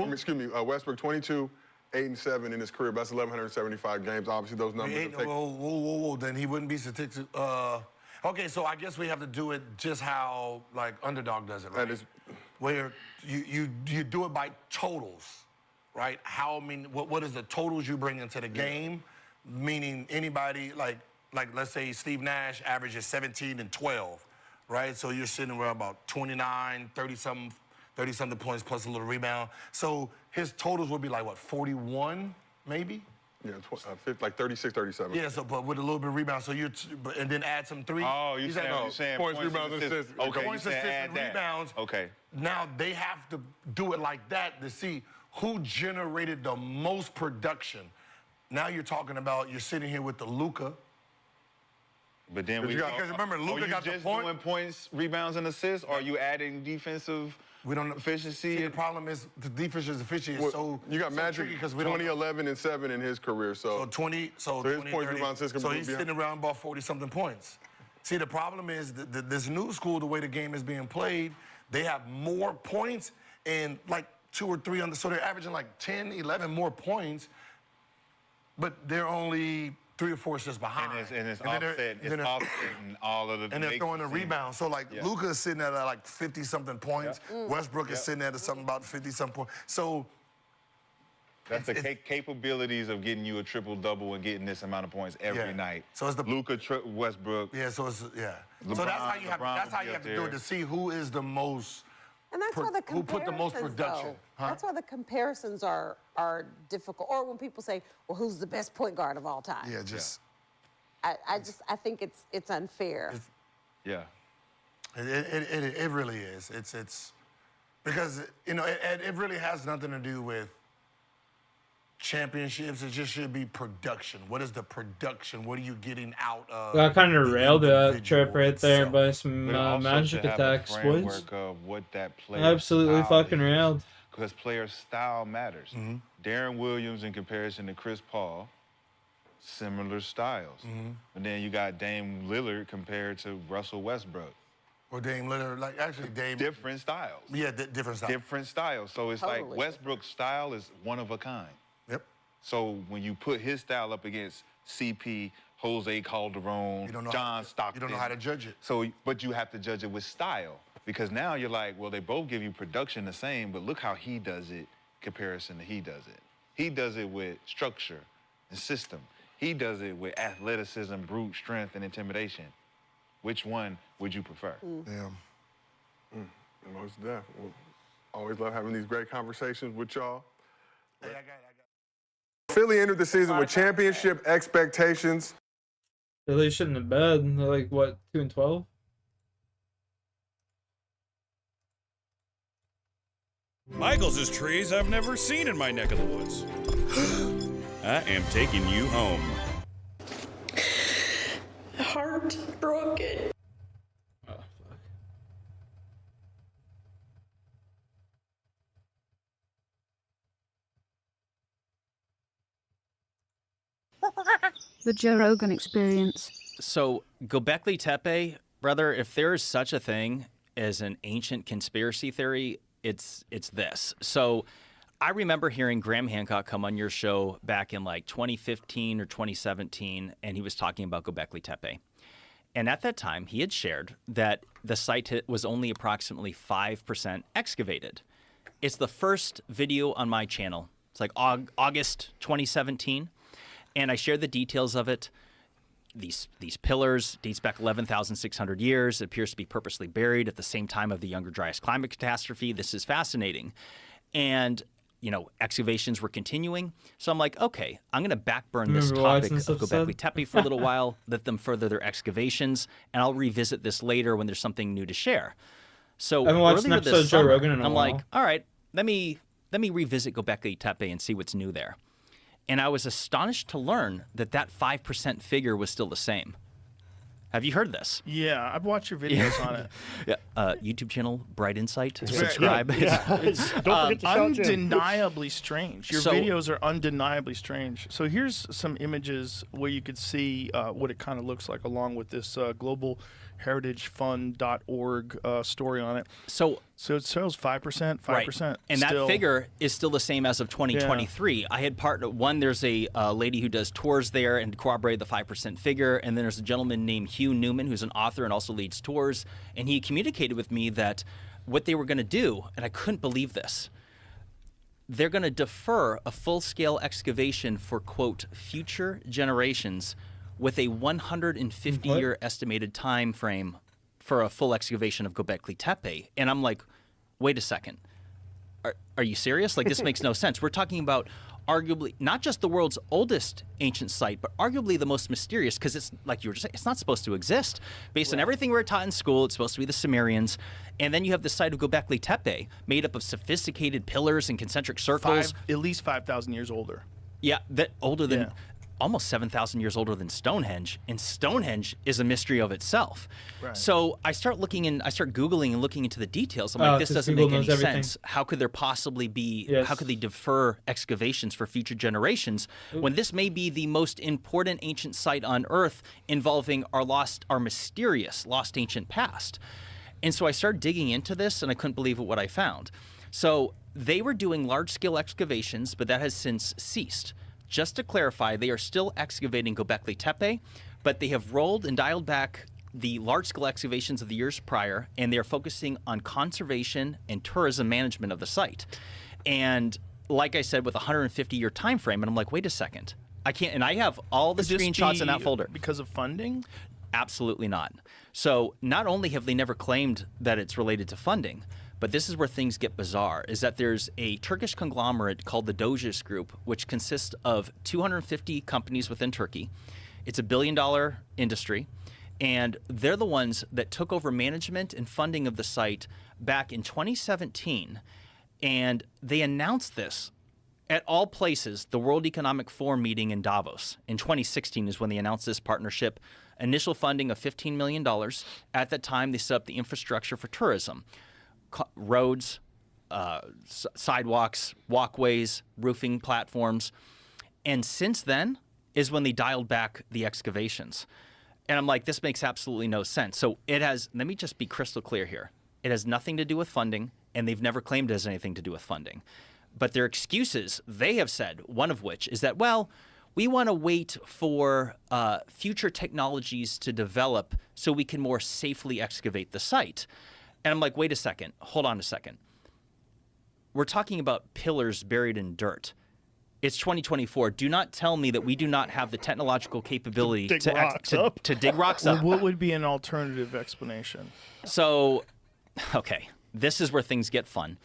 Speaker 4: Westbrook, 22, 8, and 7 in his career. That's 1,175 games. Obviously, those numbers.
Speaker 5: Whoa. Then he wouldn't be statistical. Okay, so I guess we have to do it just how like underdog does it, right?
Speaker 4: That is,
Speaker 5: where you do it by totals, right? What is the totals you bring into the game? Meaning anybody like let's say Steve Nash averages 17 and 12, right? So you're sitting around about 29, 30-something points plus a little rebound. So his totals would be like what, 41 maybe?
Speaker 4: yeah, like 36, 37.
Speaker 5: Yeah, so but with a little bit of rebound, so and then add some 3.
Speaker 6: Oh, you're saying
Speaker 4: points, rebounds, assists.
Speaker 6: Okay,
Speaker 5: points,
Speaker 6: you saying
Speaker 5: assists,
Speaker 6: add
Speaker 5: and
Speaker 6: that.
Speaker 5: rebounds.
Speaker 6: Okay.
Speaker 5: Now they have to do it like that to see who generated the most production now you're talking about you're sitting here with the Luka.
Speaker 8: But then
Speaker 5: Because remember, Luka got the point.
Speaker 8: Doing points, rebounds, and assists, or are you adding defensive efficiency?
Speaker 5: See, the problem is the defensive efficiency is so
Speaker 4: you got Magic
Speaker 5: because
Speaker 4: 20, 11, and 7 in his career. So
Speaker 5: 20, so
Speaker 4: his
Speaker 5: 20,
Speaker 4: points,
Speaker 5: 30,
Speaker 4: rebounds, assists.
Speaker 5: so he's sitting around about 40-something points. See, the problem is this new school, the way the game is being played, they have more points and like 2 or 3 so they're averaging like 10, 11 more points, but they're only 3 or 4 assists behind.
Speaker 8: And it's offsetting all of the.
Speaker 5: And they're throwing a rebound. So like Luka is sitting at like 50-something points. Westbrook is sitting at something about 50-something points. So
Speaker 8: that's the capabilities of getting you a triple-double and getting this amount of points every night.
Speaker 5: So it's the
Speaker 8: Luka, Westbrook.
Speaker 5: Yeah. So it's
Speaker 8: LeBron,
Speaker 5: so that's how you have. That's how you have to do it to see who is the most.
Speaker 7: And that's why the
Speaker 5: who put the most
Speaker 7: comparisons,
Speaker 5: production.
Speaker 7: though. That's why the comparisons are difficult. Or when people say, "Well, who's the best point guard of all time?"
Speaker 5: Yeah, just.
Speaker 7: I think it's unfair.
Speaker 8: Yeah.
Speaker 5: It really is. It's because it really has nothing to do with championships. It just should be production. What is the production? What are you getting out of?
Speaker 1: Got kind of railed that trip right there by some magic attacks, boys.
Speaker 8: Of what that player
Speaker 1: Absolutely fucking railed.
Speaker 8: Because player style matters. Darren Williams in comparison to Chris Paul, similar styles. And then you got Dame Lillard compared to Russell Westbrook.
Speaker 5: Or Dame Lillard, like actually Dame.
Speaker 8: Different styles.
Speaker 5: Yeah, different styles.
Speaker 8: Different styles. So it's like Westbrook's style is one of a kind.
Speaker 5: Yep.
Speaker 8: So when you put his style up against CP, Jose Calderon, John Stockton.
Speaker 5: You don't know how to judge it.
Speaker 8: So, but you have to judge it with style. Because now you're like, well, they both give you production the same, but look how he does it comparison to he does it. He does it with structure and system. He does it with athleticism, brute strength, and intimidation. Which one would you prefer?
Speaker 5: Yeah.
Speaker 4: Most definitely. Always love having these great conversations with y'all.
Speaker 5: Hey,
Speaker 4: Philly entered the season with championship expectations.
Speaker 1: Philly shouldn't have been. They're like, what, 2-12?
Speaker 9: Michael's is trees I've never seen in my neck of the woods. I am taking you home.
Speaker 10: Heartbroken.
Speaker 1: Oh, fuck.
Speaker 11: The Joe Rogan Experience.
Speaker 12: So, Göbekli Tepe, brother, if there is such a thing as an ancient conspiracy theory, it's this. So, I remember hearing Graham Hancock come on your show back in like 2015 or 2017, and he was talking about Göbekli Tepe. And at that time, he had shared that the site was only approximately 5% excavated. It's the first video on my channel. It's like August 2017. And I shared the details of it. These pillars dates back 11,600 years. It appears to be purposely buried at the same time of the Younger Dryas climate catastrophe. This is fascinating. And, you know, excavations were continuing. So I'm like, okay, I'm going to backburn this topic of Göbekli Tepe for a little while, let them further their excavations, and I'll revisit this later when there's something new to share. So
Speaker 1: I haven't watched an
Speaker 12: earlier
Speaker 1: episode
Speaker 12: this
Speaker 1: of Joe
Speaker 12: summer,
Speaker 1: Rogan in a
Speaker 12: I'm
Speaker 1: while.
Speaker 12: like, all right, let me revisit Göbekli Tepe and see what's new there. And I was astonished to learn that 5% figure was still the same. Have you heard this?
Speaker 13: Yeah, I've watched your videos on it.
Speaker 12: Yeah, YouTube channel, Bright Insight. Subscribe.
Speaker 13: It's undeniably strange. Your videos are undeniably strange. So here's some images where you could see what it kind of looks like along with this globalheritagefund.org story on it. So it shows 5%.
Speaker 12: Right. And that figure is still the same as of 2023. Yeah. I had one, there's a lady who does tours there and corroborated the 5% figure. And then there's a gentleman named Hugh Newman, who's an author and also leads tours. And he communicated with me that what they were going to do, and I couldn't believe this, they're going to defer a full-scale excavation for, quote, future generations with a 150-year estimated time frame for a full excavation of Göbekli Tepe. And I'm like, wait a second. Are you serious? Like, this makes no sense. We're talking about arguably not just the world's oldest ancient site, but arguably the most mysterious, because it's, like you were just saying, it's not supposed to exist. Based on everything we were taught in school, it's supposed to be the Sumerians. And then you have the site of Göbekli Tepe, made up of sophisticated pillars and concentric circles.
Speaker 13: At least 5,000 years older.
Speaker 12: Yeah, that older than almost 7,000 years older than Stonehenge, and Stonehenge is a mystery of itself.
Speaker 13: Right.
Speaker 12: So I start Googling and looking into the details. I'm like, this doesn't make any sense. How could there possibly be, how could they defer excavations for future generations when this may be the most important ancient site on Earth involving our mysterious lost ancient past? And so I started digging into this, and I couldn't believe what I found. So they were doing large-scale excavations, but that has since ceased. Just to clarify, they are still excavating Göbekli Tepe, but they have rolled and dialed back the large-scale excavations of the years prior, and they are focusing on conservation and tourism management of the site. And like I said, with a 150-year time frame, and I'm like, wait a second. I can't, and I have all the screenshots in that folder.
Speaker 13: Because of funding?
Speaker 12: Absolutely not. So not only have they never claimed that it's related to funding, but this is where things get bizarre, is that there's a Turkish conglomerate called the Doges Group, which consists of 250 companies within Turkey. It's a billion-dollar industry, and they're the ones that took over management and funding of the site back in 2017, and they announced this at all places, the World Economic Forum meeting in Davos. In 2016 is when they announced this partnership. Initial funding of $15 million. At that time, they set up the infrastructure for tourism. Roads, sidewalks, walkways, roofing platforms. And since then is when they dialed back the excavations. And I'm like, this makes absolutely no sense. So it has, let me just be crystal clear here. It has nothing to do with funding, and they've never claimed it has anything to do with funding. But their excuses, they have said, one of which is that, well, we want to wait for future technologies to develop so we can more safely excavate the site. And I'm like, wait a second, hold on a second. We're talking about pillars buried in dirt. It's 2024. Do not tell me that we do not have the technological capability to dig rocks up.
Speaker 13: What would be an alternative explanation?
Speaker 12: So, okay, this is where things get fun.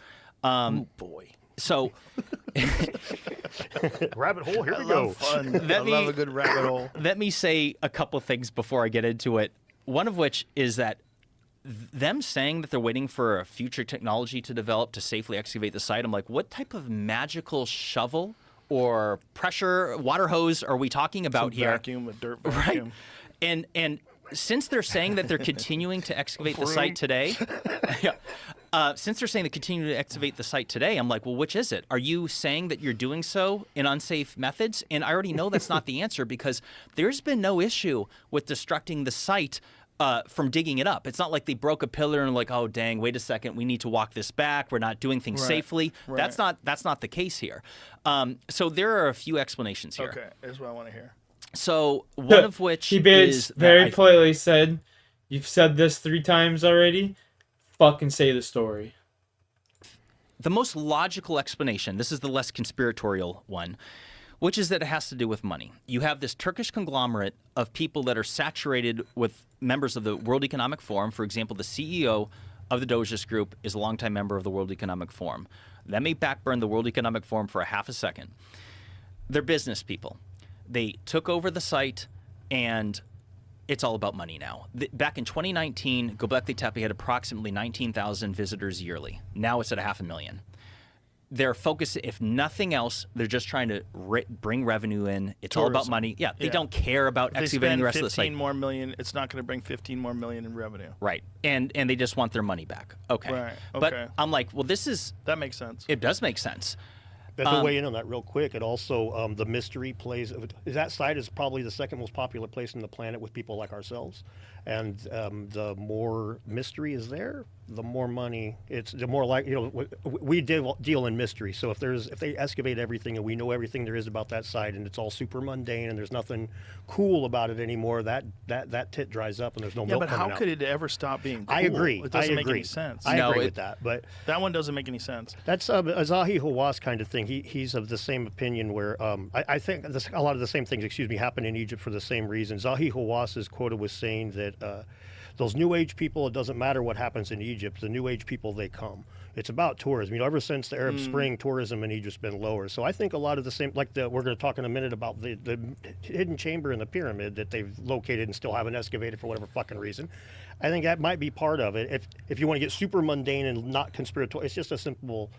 Speaker 13: Oh, boy.
Speaker 12: So,
Speaker 10: rabbit hole, here we go.
Speaker 13: Fun. I love a good rabbit hole.
Speaker 12: Let me say a couple things before I get into it. One of which is that them saying that they're waiting for a future technology to develop to safely excavate the site, I'm like, what type of magical shovel or pressure water hose are we talking about here?
Speaker 13: Vacuum, a dirt vacuum.
Speaker 12: Right. And since they're saying that they're continuing to excavate the site today, since they're saying they continue to excavate the site today, I'm like, well, which is it? Are you saying that you're doing so in unsafe methods? And I already know that's not the answer, because there's been no issue with destructing the site from digging it up. It's not like they broke a pillar and like, oh, dang, wait a second, we need to walk this back. We're not doing things safely.
Speaker 13: Right.
Speaker 12: That's not the case here. So there are a few explanations here.
Speaker 13: Okay, here's what I want to hear.
Speaker 12: So one of which
Speaker 1: he
Speaker 12: is
Speaker 1: very politely said, "You've said this 3 times already. Fucking say the story."
Speaker 12: The most logical explanation, this is the less conspiratorial one, which is that it has to do with money. You have this Turkish conglomerate of people that are saturated with members of the World Economic Forum. For example, the CEO of the Doges Group is a longtime member of the World Economic Forum. Let me backburn the World Economic Forum for a half a second. They're business people. They took over the site, and it's all about money now. Back in 2019, Göbekli Tepe had approximately 19,000 visitors yearly. Now it's at 500,000. Their focus, if nothing else, they're just trying to bring revenue in. It's all about money. Yeah, they don't care about excavating the rest of the site.
Speaker 13: $15 more million, it's not going to bring $15 more million in revenue.
Speaker 12: Right, and they just want their money back. Okay.
Speaker 13: Right. Okay.
Speaker 12: But I'm like, well,
Speaker 13: that makes sense.
Speaker 12: It does make sense.
Speaker 10: To weigh in on that real quick, it also, the mystery plays, that site is probably the second most popular place on the planet with people like ourselves. And the more mystery is there, the more money, the more like, we deal in mystery. So if they excavate everything and we know everything there is about that site and it's all super mundane and there's nothing cool about it anymore, that tit dries up and there's no milk coming out.
Speaker 13: Yeah, but how could it ever stop being cool?
Speaker 10: I agree.
Speaker 13: It doesn't make any sense.
Speaker 10: I agree with that. But
Speaker 13: that one doesn't make any sense.
Speaker 10: That's a Zahi Hawass kind of thing. He's of the same opinion where I think a lot of the same things, happen in Egypt for the same reason. Zahi Hawass is quoted with saying that those New Age people, it doesn't matter what happens in Egypt. The New Age people, they come. It's about tourism. Ever since the Arab Spring, tourism in Egypt's been lower. So I think a lot of the same, we're going to talk in a minute about the hidden chamber in the pyramid that they've located and still haven't excavated for whatever fucking reason. I think that might be part of it. If you want to get super mundane and not conspiratorial, it's just a simple.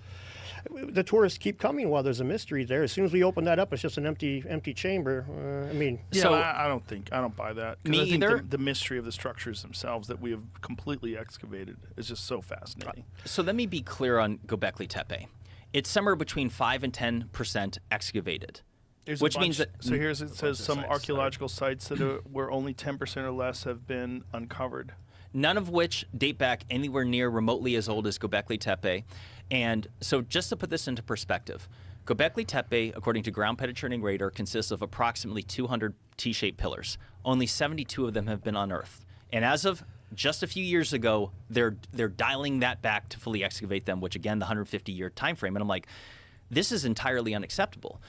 Speaker 10: the tourists keep coming while there's a mystery there. As soon as we open that up, it's just an empty chamber. I mean,
Speaker 13: Yeah,
Speaker 12: So-
Speaker 13: I don't buy that. 'Cause
Speaker 12: Me
Speaker 13: I think
Speaker 12: either.
Speaker 13: The mystery of the structures themselves that we have completely excavated is just so fascinating.
Speaker 12: So let me be clear on Göbekli Tepe. It's somewhere between 5 and 10% excavated.
Speaker 13: There's
Speaker 12: Which
Speaker 13: a
Speaker 12: means
Speaker 13: bunch-
Speaker 12: that-
Speaker 13: so here's it says some
Speaker 6: sites,
Speaker 13: archaeological sites that are where only 10% or less have been uncovered.
Speaker 12: None of which date back anywhere near remotely as old as Göbekli Tepe. And so just to put this into perspective, Göbekli Tepe, according to ground penetrating radar, consists of approximately 200 T-shaped pillars. Only 72 of them have been unearthed. And as of just a few years ago, they're dialing that back to fully excavate them, which again, the 150-year time frame. And I'm like, this is entirely unacceptable.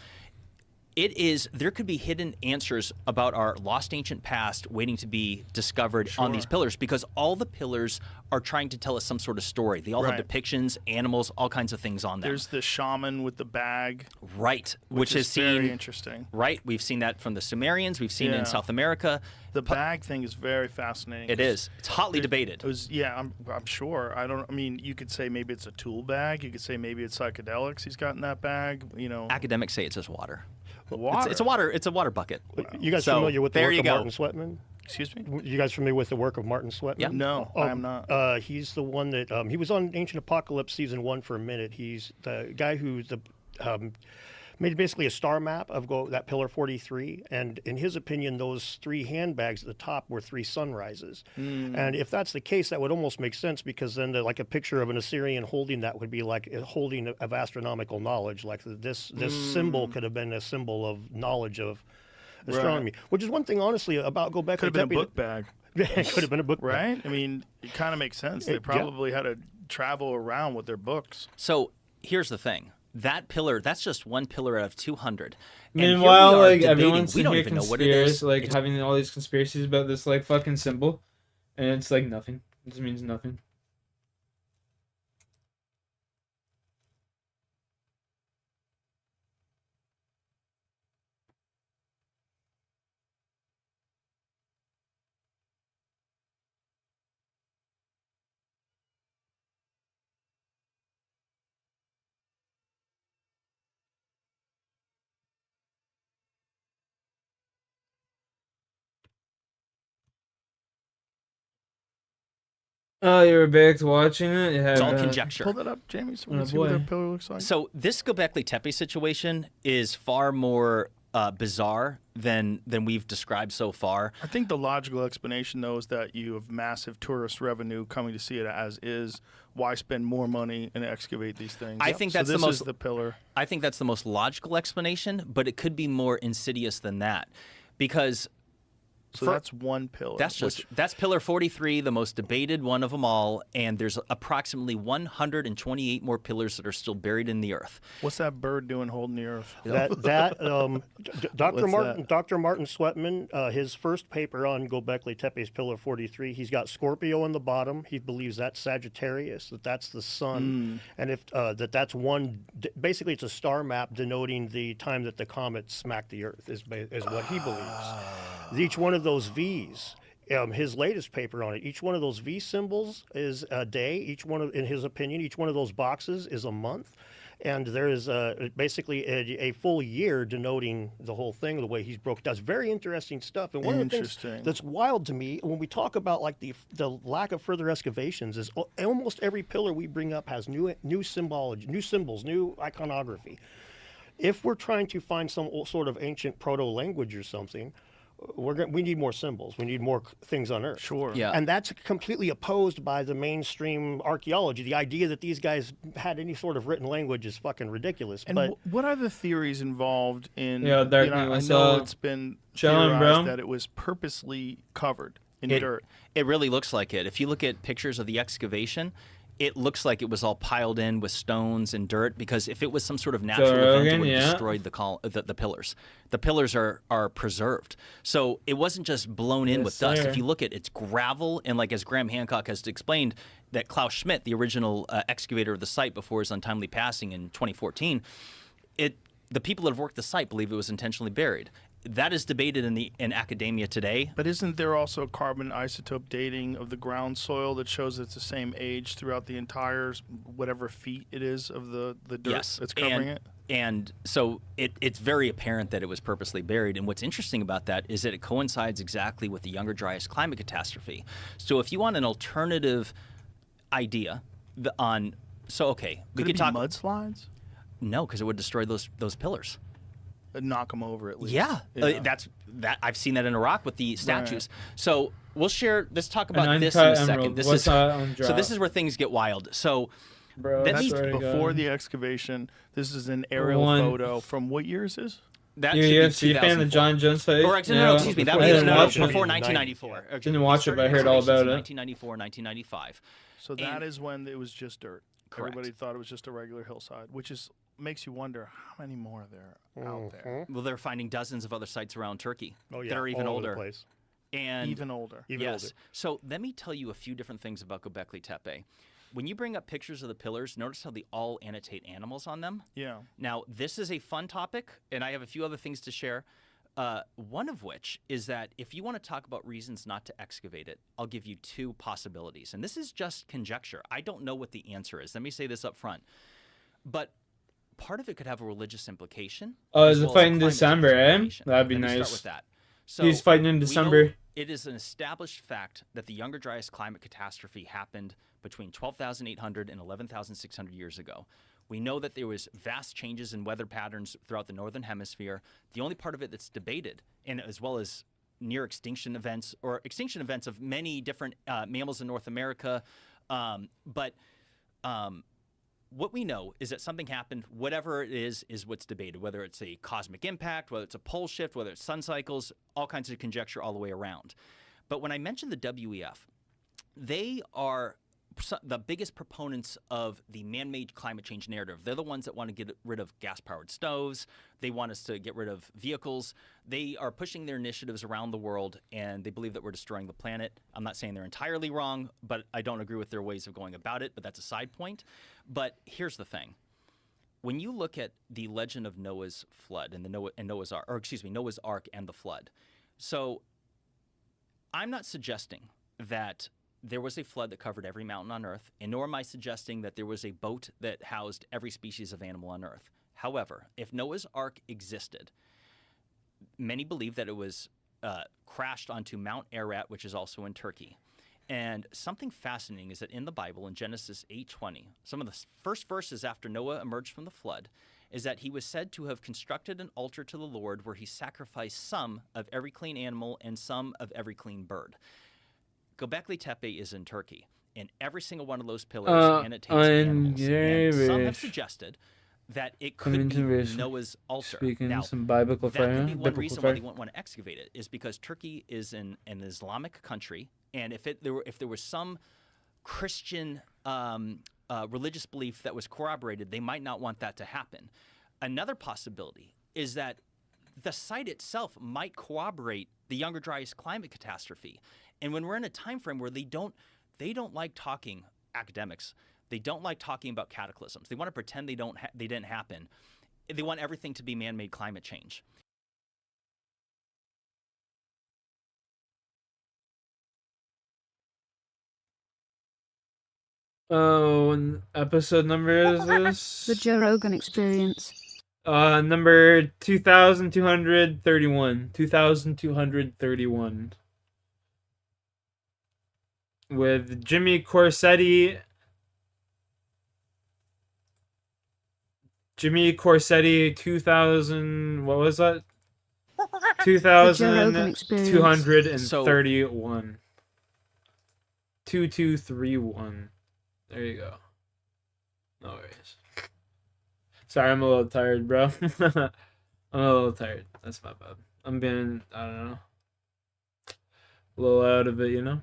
Speaker 12: There could be hidden answers about our lost ancient past waiting to be discovered on these pillars, because all the pillars are trying to tell us some sort of story. They all have
Speaker 13: Right.
Speaker 12: depictions, animals, all kinds of things on them.
Speaker 13: There's the shaman with the bag,
Speaker 12: Right, which
Speaker 13: is
Speaker 12: is seen
Speaker 13: very interesting.
Speaker 12: Right, we've seen that from the Sumerians. We've seen it
Speaker 13: Yeah.
Speaker 12: in South America.
Speaker 13: The bag thing is very fascinating.
Speaker 12: It is. It's hotly debated.
Speaker 13: It was, yeah, I'm sure. I mean, you could say maybe it's a tool bag. You could say maybe it's psychedelics he's got in that bag. You know,
Speaker 12: Academics say it's just water.
Speaker 13: water.
Speaker 12: It's a water bucket.
Speaker 10: you guys
Speaker 12: So,
Speaker 10: familiar with the
Speaker 12: there
Speaker 10: work
Speaker 12: you
Speaker 10: of
Speaker 12: go.
Speaker 10: Martin Sweatman?
Speaker 13: Excuse me.
Speaker 10: You guys familiar with the work of Martin Sweatman?
Speaker 12: Yeah.
Speaker 13: No, I am not.
Speaker 10: He's the one that he was on Ancient Apocalypse season 1 for a minute. He's the guy who's made basically a star map of that pillar 43, and in his opinion, those 3 handbags at the top were 3 sunrises. And if that's the case, that would almost make sense, because then like a picture of an Assyrian holding that would be like a holding of astronomical knowledge. Like this symbol could have been a symbol of knowledge of astronomy, which is one thing honestly about Göbekli
Speaker 13: Could have been a
Speaker 10: Tepe
Speaker 13: book bag,
Speaker 10: it could have been a book bag.
Speaker 13: right? I mean, it kind of makes sense. They
Speaker 10: Yeah.
Speaker 13: probably had to travel around with their books.
Speaker 12: So here's the thing. That pillar, that's just one pillar out of 200. And here we
Speaker 1: Meanwhile,
Speaker 12: are
Speaker 1: like
Speaker 12: debating,
Speaker 1: everyone's
Speaker 12: we don't
Speaker 1: here
Speaker 12: even know what it is.
Speaker 1: like
Speaker 12: It's-
Speaker 1: having all these conspiracies about this like fucking symbol, and it's like nothing. It just means nothing. Oh, you were back to watching it? You
Speaker 12: It's
Speaker 1: have,
Speaker 12: all conjecture.
Speaker 13: Pull that up, Jamie, so we
Speaker 1: Oh,
Speaker 13: can see what
Speaker 1: boy.
Speaker 13: that pillar looks like.
Speaker 12: So this Göbekli Tepe situation is far more bizarre than we've described so far.
Speaker 13: I think the logical explanation, though, is that you have massive tourist revenue coming to see it as is. Why spend more money and excavate these things?
Speaker 12: I think
Speaker 13: so
Speaker 12: that's the
Speaker 13: this
Speaker 12: most-
Speaker 13: is the pillar.
Speaker 12: I think that's the most logical explanation, but it could be more insidious than that, because
Speaker 13: So
Speaker 12: for-
Speaker 13: that's one pillar.
Speaker 12: that's pillar 43, the most debated one of them all, and there's approximately 128 more pillars that are still buried in the earth.
Speaker 13: What's that bird doing holding the earth?
Speaker 10: Dr.
Speaker 13: What's
Speaker 10: Martin Sweatman, his first paper on Göbekli Tepe's pillar 43, he's got Scorpio on the bottom. He believes that's Sagittarius, that's the sun, and if that's one. Basically, it's a star map denoting the time that the comet smacked the Earth. Is what he believes. Each one of those V's. His latest paper on it, each one of those V symbols is a day. In his opinion, each one of those boxes is a month. And there is basically a full year denoting the whole thing, the way he's broke. That's very interesting stuff. And one of the things that's wild to me, when we talk about like the lack of further excavations, is almost every pillar we bring up has new symbology, new symbols, new iconography. If we're trying to find some sort of ancient proto-language or something, we need more symbols. We need more things on Earth.
Speaker 13: Sure.
Speaker 12: Yeah.
Speaker 10: And that's completely opposed by the mainstream archaeology. The idea that these guys had any sort of written language is fucking ridiculous.
Speaker 13: And
Speaker 10: but
Speaker 13: what are the theories involved in?
Speaker 1: Yeah, Dark
Speaker 13: I
Speaker 1: Knight,
Speaker 13: know it's been
Speaker 1: chilling,
Speaker 13: theorized
Speaker 1: bro.
Speaker 13: that it was purposely covered in
Speaker 12: It-
Speaker 13: dirt.
Speaker 12: It really looks like it. If you look at pictures of the excavation, it looks like it was all piled in with stones and dirt, because if it was some sort of natural event, it
Speaker 1: Rogan,
Speaker 12: would have
Speaker 1: yeah.
Speaker 12: destroyed the pillars. The pillars are preserved. So it wasn't just blown in
Speaker 1: Yes,
Speaker 12: with dust.
Speaker 1: sir.
Speaker 12: If you look at it's gravel, and like as Graham Hancock has explained, that Klaus Schmidt, the original excavator of the site before his untimely passing in 2014, the people that have worked the site believe it was intentionally buried. that is debated in academia today.
Speaker 13: But isn't there also carbon isotope dating of the ground soil that shows it's the same age throughout the entire whatever feet it is of the dirt
Speaker 12: Yes,
Speaker 13: that's covering it?
Speaker 12: And so it's very apparent that it was purposely buried. And what's interesting about that is that it coincides exactly with the Younger Dryas climate catastrophe. So if you want an alternative idea we could talk
Speaker 13: mudslides.
Speaker 12: No, because it would destroy those pillars.
Speaker 13: Knock them over at least.
Speaker 12: Yeah, that's I've seen that in Iraq with the statues. Right. So we'll share. Let's talk about this in a second. This is so this is where things get wild. So,
Speaker 13: bro, that's before the excavation. This is an aerial photo from what year is this?
Speaker 1: That you fan of John Jones fight?
Speaker 12: Or no, excuse me. That was before 1994.
Speaker 1: Didn't watch it, but I heard all about it.
Speaker 12: 1994, 1995.
Speaker 13: So that is when it was just dirt. Correct. Everybody thought it was just a regular hillside, which makes you wonder how many more are there out there.
Speaker 12: Well, they're finding dozens of other sites around Turkey
Speaker 10: that
Speaker 12: are even older.
Speaker 10: Place.
Speaker 12: And
Speaker 13: even older.
Speaker 12: Yes. So let me tell you a few different things about Göbekli Tepe. When you bring up pictures of the pillars, notice how they all annotate animals on them.
Speaker 13: Yeah.
Speaker 12: Now, this is a fun topic, and I have a few other things to share. One of which is that if you want to talk about reasons not to excavate it, I'll give you two possibilities. And this is just conjecture. I don't know what the answer is. Let me say this up front. But part of it could have a religious implication.
Speaker 1: Oh, is it fighting in December, eh? That'd be nice.
Speaker 12: Start with that. So
Speaker 1: he's fighting in December.
Speaker 12: It is an established fact that the Younger Dryas climate catastrophe happened between 12,800 and 11,600 years ago. We know that there was vast changes in weather patterns throughout the northern hemisphere. The only part of it that's debated, and as well as near extinction events or extinction events of many different mammals in North America, but what we know is that something happened. Whatever it is what's debated. Whether it's a cosmic impact, whether it's a pole shift, whether it's sun cycles, all kinds of conjecture all the way around. But when I mentioned the WEF, they are the biggest proponents of the man-made climate change narrative. They're the ones that want to get rid of gas-powered stoves. They want us to get rid of vehicles. They are pushing their initiatives around the world, and they believe that we're destroying the planet. I'm not saying they're entirely wrong, but I don't agree with their ways of going about it, but that's a side point. But here's the thing. When you look at the legend of Noah's flood and Noah's Ark and the flood, so I'm not suggesting that there was a flood that covered every mountain on Earth, and nor am I suggesting that there was a boat that housed every species of animal on Earth. However, if Noah's Ark existed, many believe that it was crashed onto Mount Ararat, which is also in Turkey. And something fascinating is that in the Bible, in Genesis 8:20, some of the first verses after Noah emerged from the flood, is that he was said to have constructed an altar to the Lord where he sacrificed some of every clean animal and some of every clean bird. Göbekli Tepe is in Turkey, and every single one of those pillars annotates animals. And some have suggested that it could be Noah's altar. Now,
Speaker 1: some biblical
Speaker 12: that could be one reason why they wouldn't want to excavate it, is because Turkey is an Islamic country, and if there was some Christian religious belief that was corroborated, they might not want that to happen. Another possibility is that the site itself might corroborate the Younger Dryas climate catastrophe. And when we're in a time frame where they don't like talking, academics, they don't like talking about cataclysms. They want to pretend they didn't happen. They want everything to be man-made climate change.
Speaker 1: Oh, what episode number is this?
Speaker 11: The Joe Rogan Experience.
Speaker 1: Number 2231. 2231. With Jimmy Corsetti. Jimmy Corsetti 2000, what was that? 2231. 2231. There you go. No worries. Sorry, I'm a little tired, bro. I'm a little tired. That's not bad. I'm being, I don't know, a little out of it, you know?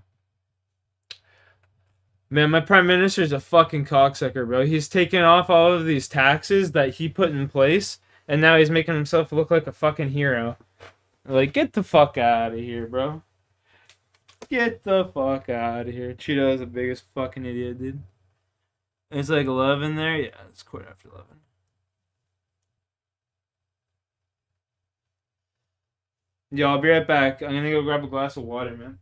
Speaker 1: Man, my prime minister's a fucking cocksucker, bro. He's taking off all of these taxes that he put in place, and now he's making himself look like a fucking hero. Like, get the fuck out of here, bro. Get the fuck out of here. Cheeto's the biggest fucking idiot, dude. It's like 11 there? Yeah, it's quarter after 11. Yo, I'll be right back. I'm gonna go grab a glass of water, man.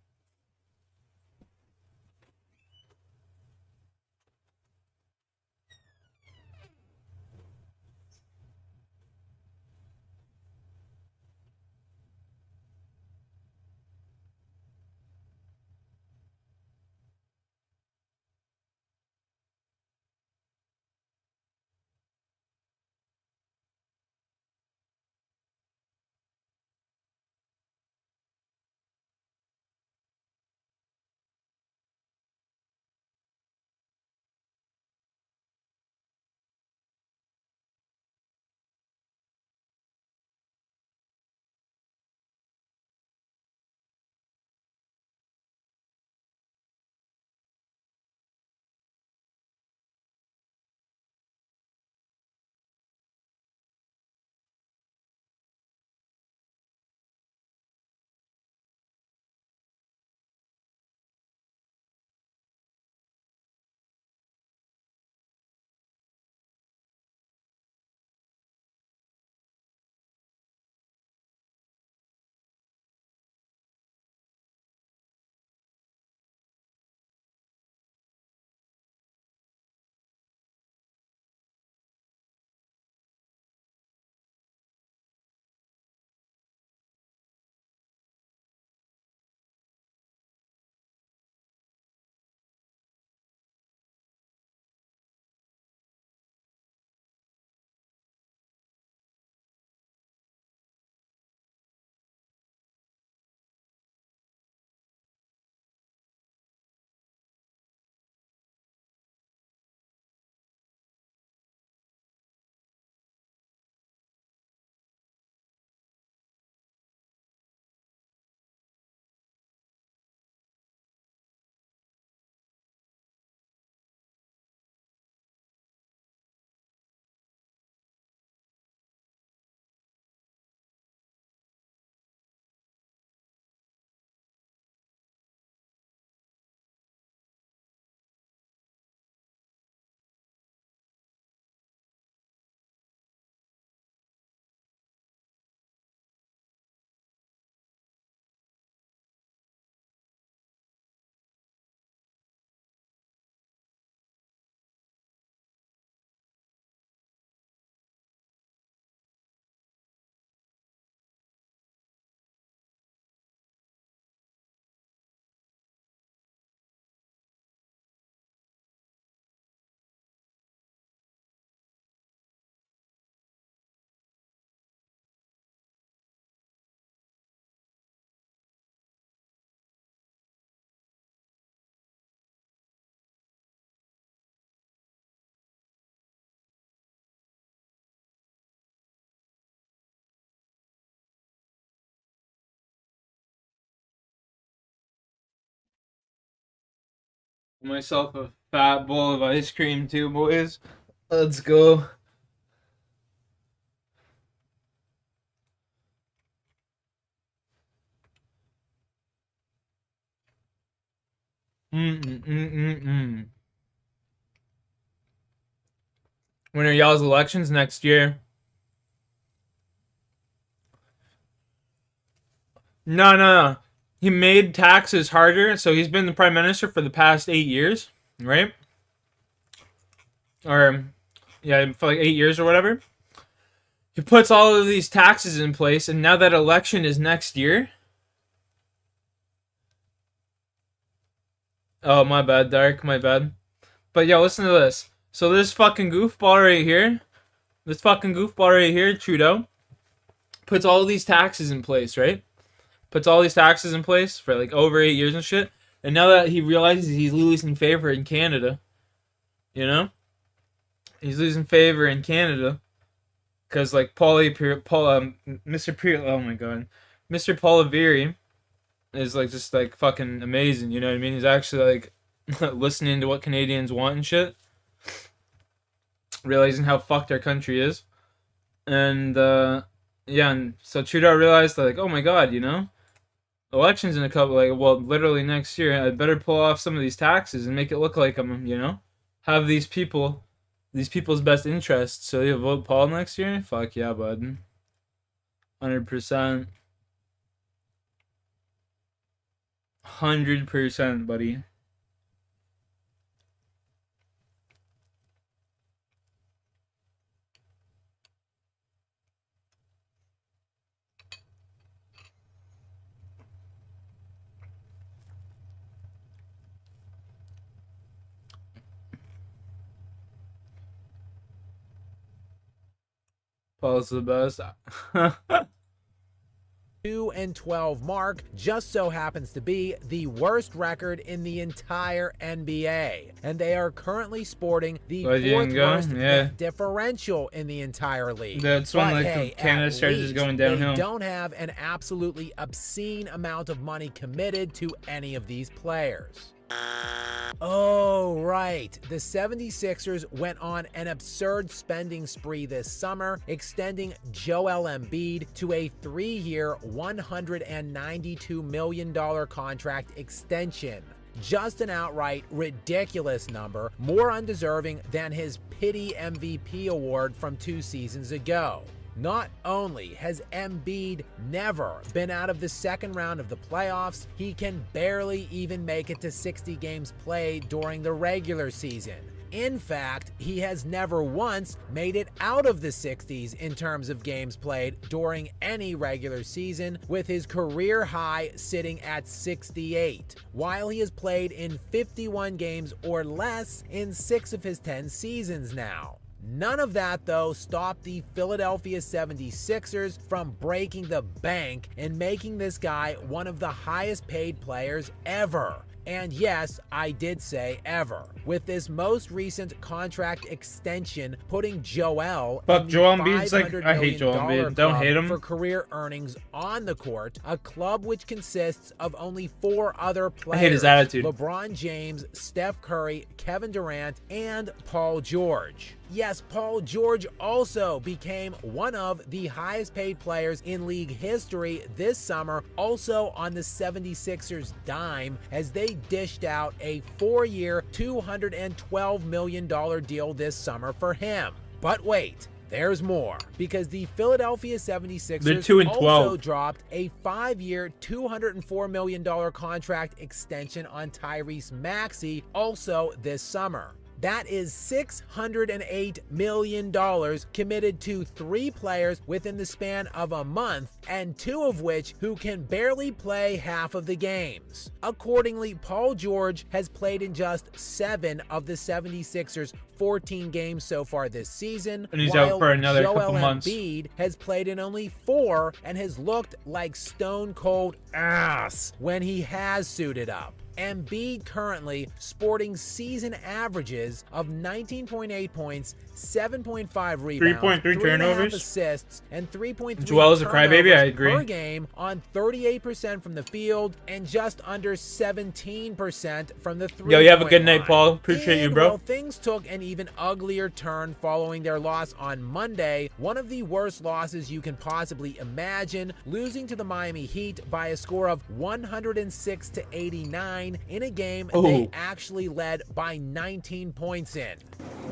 Speaker 1: Myself a fat bowl of ice cream too, boys. Let's go. Mm-mm-mm-mm-mm. When are y'all's elections next year? No, no, no. He made taxes harder, so he's been the prime minister for the past 8 years, right? Or, yeah, for like 8 years or whatever. He puts all of these taxes in place, and now that election is next year. Oh, my bad, Dark, my bad. But yo, listen to this. So this fucking goofball right here, Trudeau, puts all these taxes in place, right? Puts all these taxes in place for like over 8 years and shit. And now that he realizes he's losing favor in Canada, you know? He's losing favor in Canada. Because like Mr. Oh my god. Mr. Poilievre is like just like fucking amazing, you know what I mean? He's actually like listening to what Canadians want and shit. Realizing how fucked our country is. And yeah, and so Trudeau realized that like, oh my god, you know? Elections in a couple, like, well, literally next year, I better pull off some of these taxes and make it look like I'm, you know, have these people's best interests. So you'll vote Paul next year? Fuck yeah, bud. 100%. 100%, buddy. Paul's the best.
Speaker 14: 2-12 mark just so happens to be the worst record in the entire NBA, and they are currently sporting the fourth worst net differential in the entire league.
Speaker 1: That's when like Canada starts just going downhill.
Speaker 14: They don't have an absolutely obscene amount of money committed to any of these players. Oh, right. The 76ers went on an absurd spending spree this summer, extending Joel Embiid to a 3-year, $192 million contract extension. Just an outright ridiculous number, more undeserving than his pity MVP award from 2 seasons ago. Not only has Embiid never been out of the second round of the playoffs, he can barely even make it to 60 games played during the regular season. In fact, he has never once made it out of the 60s in terms of games played during any regular season, with his career high sitting at 68, while he has played in 51 games or less in 6 of his 10 seasons now. None of that, though, stopped the Philadelphia 76ers from breaking the bank and making this guy one of the highest paid players ever. And yes, I did say ever. With this most recent contract extension putting Joel
Speaker 1: Fuck Joel Embiid's like, I hate Joel Embiid. Don't hate him.
Speaker 14: For career earnings on the court, a club which consists of only 4 other players.
Speaker 1: I hate his attitude.
Speaker 14: LeBron James, Steph Curry, Kevin Durant, and Paul George. Yes, Paul George also became one of the highest paid players in league history this summer, also on the 76ers dime, as they dished out a 4-year, $212 million deal this summer for him. But wait, there's more, because the Philadelphia 76ers also dropped a 5-year, $204 million contract extension on Tyrese Maxey also this summer. That is $608 million committed to 3 players within the span of a month, and 2 of which who can barely play half of the games. Accordingly, Paul George has played in just 7 of the 76ers' 14 games so far this season,
Speaker 1: and he's
Speaker 14: while
Speaker 1: out for another couple months.
Speaker 14: Embiid has played in only 4 and has looked like stone cold ass when he has suited up. Embiid currently sporting season averages of 19.8 points, 7.5 rebounds,
Speaker 1: 3.3 turnovers,
Speaker 14: assists, and 3.3
Speaker 1: Joel is a crybaby, I agree.
Speaker 14: per game on 38% from the field and just under 17% from the 3-point line.
Speaker 1: Yo, you have a good night, Paul. Appreciate you, bro.
Speaker 14: While things took an even uglier turn following their loss on Monday, one of the worst losses you can possibly imagine, losing to the Miami Heat by a score of 106-89 in a game they actually led by 19 points in.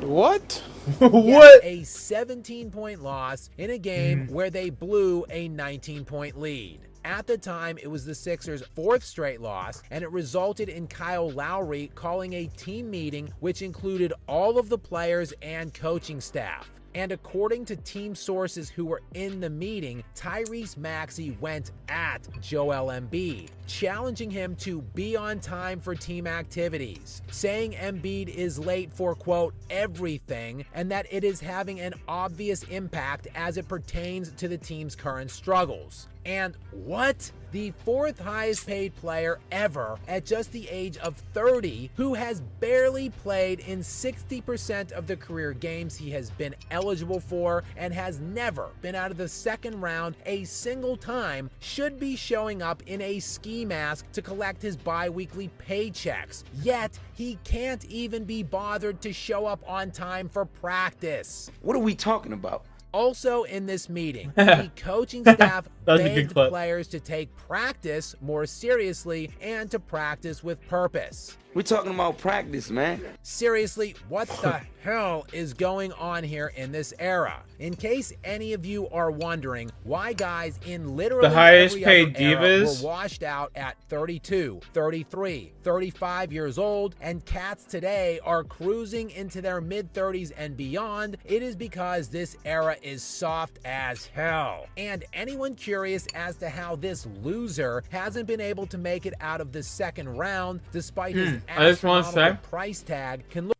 Speaker 1: What?
Speaker 14: What? A 17-point loss in a game where they blew a 19-point lead. At the time, it was the Sixers' 4th straight loss, and it resulted in Kyle Lowry calling a team meeting which included all of the players and coaching staff. And according to team sources who were in the meeting, Tyrese Maxey went at Joel Embiid, challenging him to be on time for team activities, saying Embiid is late for, quote, everything, and that it is having an obvious impact as it pertains to the team's current struggles. And what? The 4th highest paid player ever at just the age of 30, who has barely played in 60% of the career games he has been eligible for and has never been out of the second round a single time, should be showing up in a ski mask to collect his bi-weekly paychecks. Yet, he can't even be bothered to show up on time for practice.
Speaker 15: What are we talking about?
Speaker 14: Also in this meeting, the coaching staff
Speaker 1: That was a good
Speaker 14: begged
Speaker 1: clip.
Speaker 14: players to take practice more seriously and to practice with purpose.
Speaker 15: We're talking about practice, man.
Speaker 14: Seriously, what the hell is going on here in this era? In case any of you are wondering why guys in literally
Speaker 1: The highest
Speaker 14: every
Speaker 1: paid
Speaker 14: other era
Speaker 1: divas?
Speaker 14: were washed out at 32, 33, 35 years old, and cats today are cruising into their mid-30s and beyond, it is because this era is soft as hell. And anyone curious as to how this loser hasn't been able to make it out of the second round despite his
Speaker 1: I just want to say,
Speaker 14: astronomical price tag can look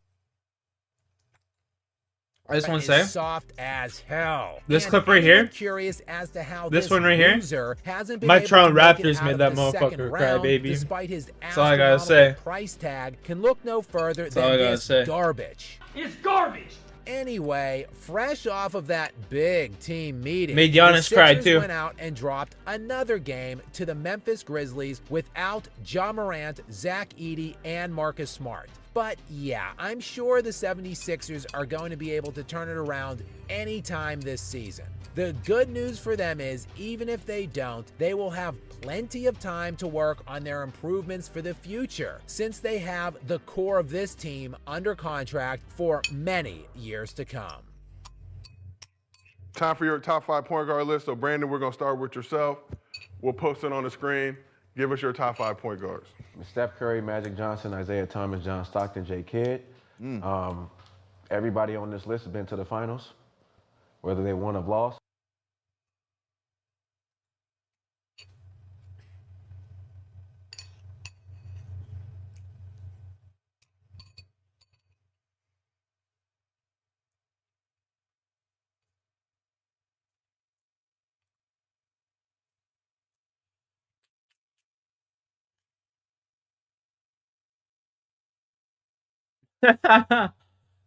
Speaker 14: soft as hell.
Speaker 1: This
Speaker 14: And
Speaker 1: clip right
Speaker 14: anyone
Speaker 1: here,
Speaker 14: curious as to how
Speaker 1: this one right here,
Speaker 14: loser hasn't been
Speaker 1: my
Speaker 14: able to
Speaker 1: Toronto
Speaker 14: make it
Speaker 1: Raptors
Speaker 14: out
Speaker 1: made
Speaker 14: of
Speaker 1: that
Speaker 14: the second
Speaker 1: motherfucker cry,
Speaker 14: round
Speaker 1: baby.
Speaker 14: despite his
Speaker 1: That's all I gotta say.
Speaker 14: astronomical price tag can look no further
Speaker 1: That's all
Speaker 14: than
Speaker 1: I gotta
Speaker 14: this
Speaker 1: say.
Speaker 14: garbage.
Speaker 15: It's garbage.
Speaker 14: Anyway, fresh off of that big team meeting,
Speaker 1: Made Giannis
Speaker 14: the
Speaker 1: cry,
Speaker 14: Sixers
Speaker 1: too.
Speaker 14: went out and dropped another game to the Memphis Grizzlies without Ja Morant, Zach Edey, and Marcus Smart. But yeah, I'm sure the 76ers are going to be able to turn it around anytime this season. The good news for them is, even if they don't, they will have plenty of time to work on their improvements for the future, since they have the core of this team under contract for many years to come.
Speaker 4: Time for your top 5 point guard list. So, Brandon, we're going to start with yourself. We'll post it on the screen. Give us your top 5 point guards.
Speaker 16: Steph Curry, Magic Johnson, Isaiah Thomas, John Stockton, Jay Kidd. Everybody on this list has been to the finals, whether they won or lost.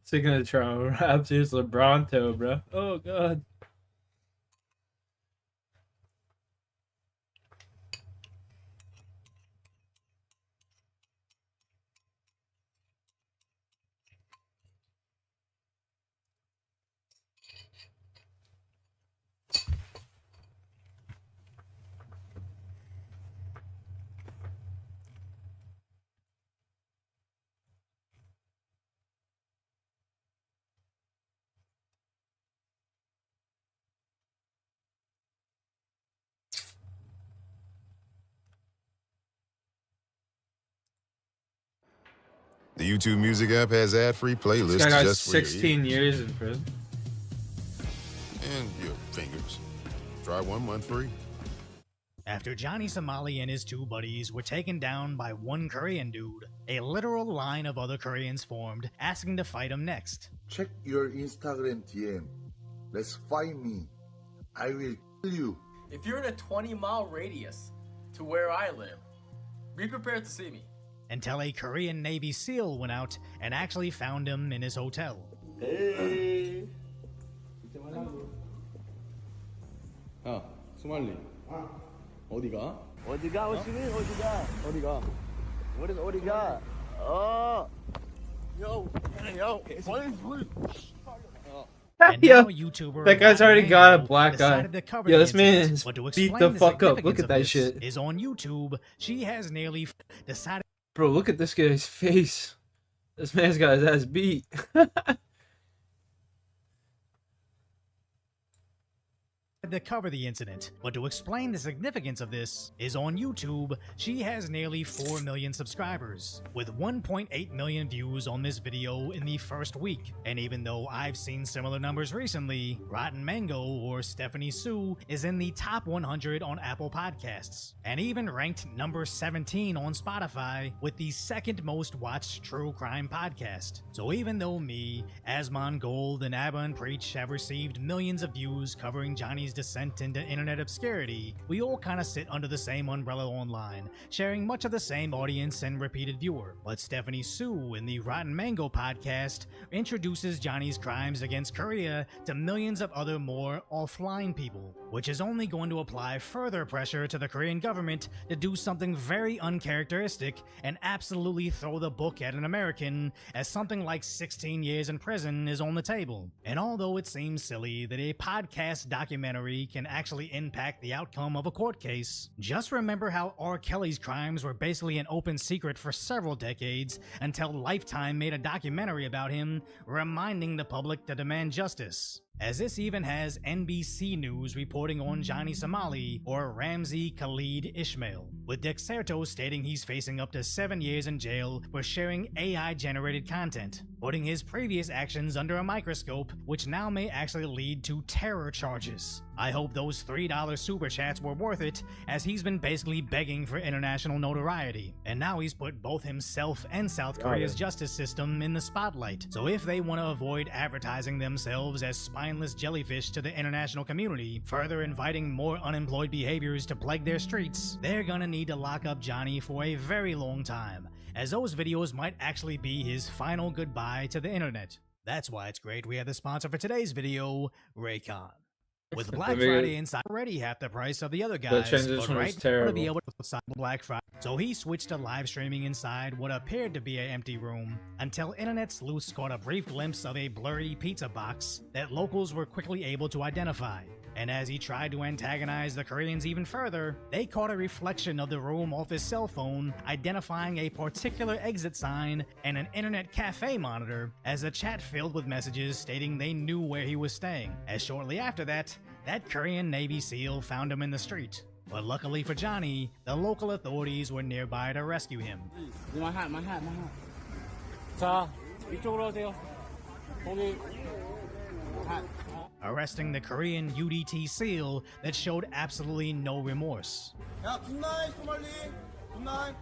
Speaker 1: Speaking of Toronto Raptors, LeBronto, bro. Oh god.
Speaker 17: The YouTube Music app has ad-free playlists
Speaker 1: This guy got
Speaker 17: just for your
Speaker 1: 16
Speaker 17: ears
Speaker 1: years in prison.
Speaker 17: and your fingers. Try 1 month free.
Speaker 18: After Johnny Somali and his 2 buddies were taken down by one Korean dude, a literal line of other Koreans formed, asking to fight him next.
Speaker 19: Check your Instagram DM. Let's fight me. I will kill you.
Speaker 20: If you're in a 20-mile radius to where I live, be prepared to see me.
Speaker 18: Until a Korean Navy SEAL went out and actually found him in his hotel.
Speaker 20: Hey.
Speaker 21: 야, 수말리. 어디가?
Speaker 22: 어디가? What you mean? 어디가? 어디가? What is 어디가? Yo, please.
Speaker 18: And
Speaker 1: Yo,
Speaker 18: now YouTuber
Speaker 1: that guy's already got a
Speaker 18: Mango
Speaker 1: black guy.
Speaker 18: decided to cover
Speaker 1: Yo,
Speaker 18: the
Speaker 1: this man
Speaker 18: incident,
Speaker 1: is
Speaker 18: but to
Speaker 1: beat
Speaker 18: explain
Speaker 1: the fuck up. Look
Speaker 18: significance
Speaker 1: at that
Speaker 18: of this
Speaker 1: shit.
Speaker 18: Is on YouTube. She has nearly decided.
Speaker 1: Bro, look at this guy's face. This man's got his ass beat.
Speaker 18: to cover the incident, but to explain the significance of this is on YouTube. She has nearly 4 million subscribers, with 1.8 million views on this video in the first week. And even though I've seen similar numbers recently, Rotten Mango or Stephanie Sue is in the top 100 on Apple Podcasts, and even ranked number 17 on Spotify with the second most watched true crime podcast. So even though me, Asmon Gold, and Abba and Preach have received millions of views covering Johnny's descent into internet obscurity, we all kind of sit under the same umbrella online, sharing much of the same audience and repeated viewer. But Stephanie Sue in the Rotten Mango podcast introduces Johnny's crimes against Korea to millions of other more offline people, which is only going to apply further pressure to the Korean government to do something very uncharacteristic and absolutely throw the book at an American, as something like 16 years in prison is on the table. And although it seems silly that a podcast documentary can actually impact the outcome of a court case, just remember how R. Kelly's crimes were basically an open secret for several decades until Lifetime made a documentary about him, reminding the public to demand justice. As this even has NBC News reporting on Johnny Somali or Ramzi Khalid Ismail, with Dexerto stating he's facing up to 7 years in jail for sharing AI-generated content, putting his previous actions under a microscope, which now may actually lead to terror charges. I hope those $3 super chats were worth it, as he's been basically begging for international notoriety, and now he's put both himself and South Korea's justice system in the spotlight. So if they want to avoid advertising themselves as spineless jellyfish to the international community, further inviting more unemployed behaviors to plague their streets, they're gonna need to lock up Johnny for a very long time, as those videos might actually be his final goodbye to the internet. That's why it's great we have the sponsor for today's video, Raycon. With Black Friday inside already half the price of the other guys, but right, to be able to outside Black Friday. So he switched to live streaming inside what appeared to be an empty room, until internet sleuths caught a brief glimpse of a blurry pizza box that locals were quickly able to identify. And as he tried to antagonize the Koreans even further, they caught a reflection of the room off his cell phone, identifying a particular exit sign and an internet cafe monitor, as the chat filled with messages stating they knew where he was staying. As shortly after that, that Korean Navy SEAL found him in the street. But luckily for Johnny, the local authorities were nearby to rescue him.
Speaker 22: My hat. 자, 이쪽으로 오세요. 거기 hat.
Speaker 18: Arresting the Korean UDT SEAL that showed absolutely no remorse.
Speaker 22: 야, 굿나잇, 소말리. 굿나잇.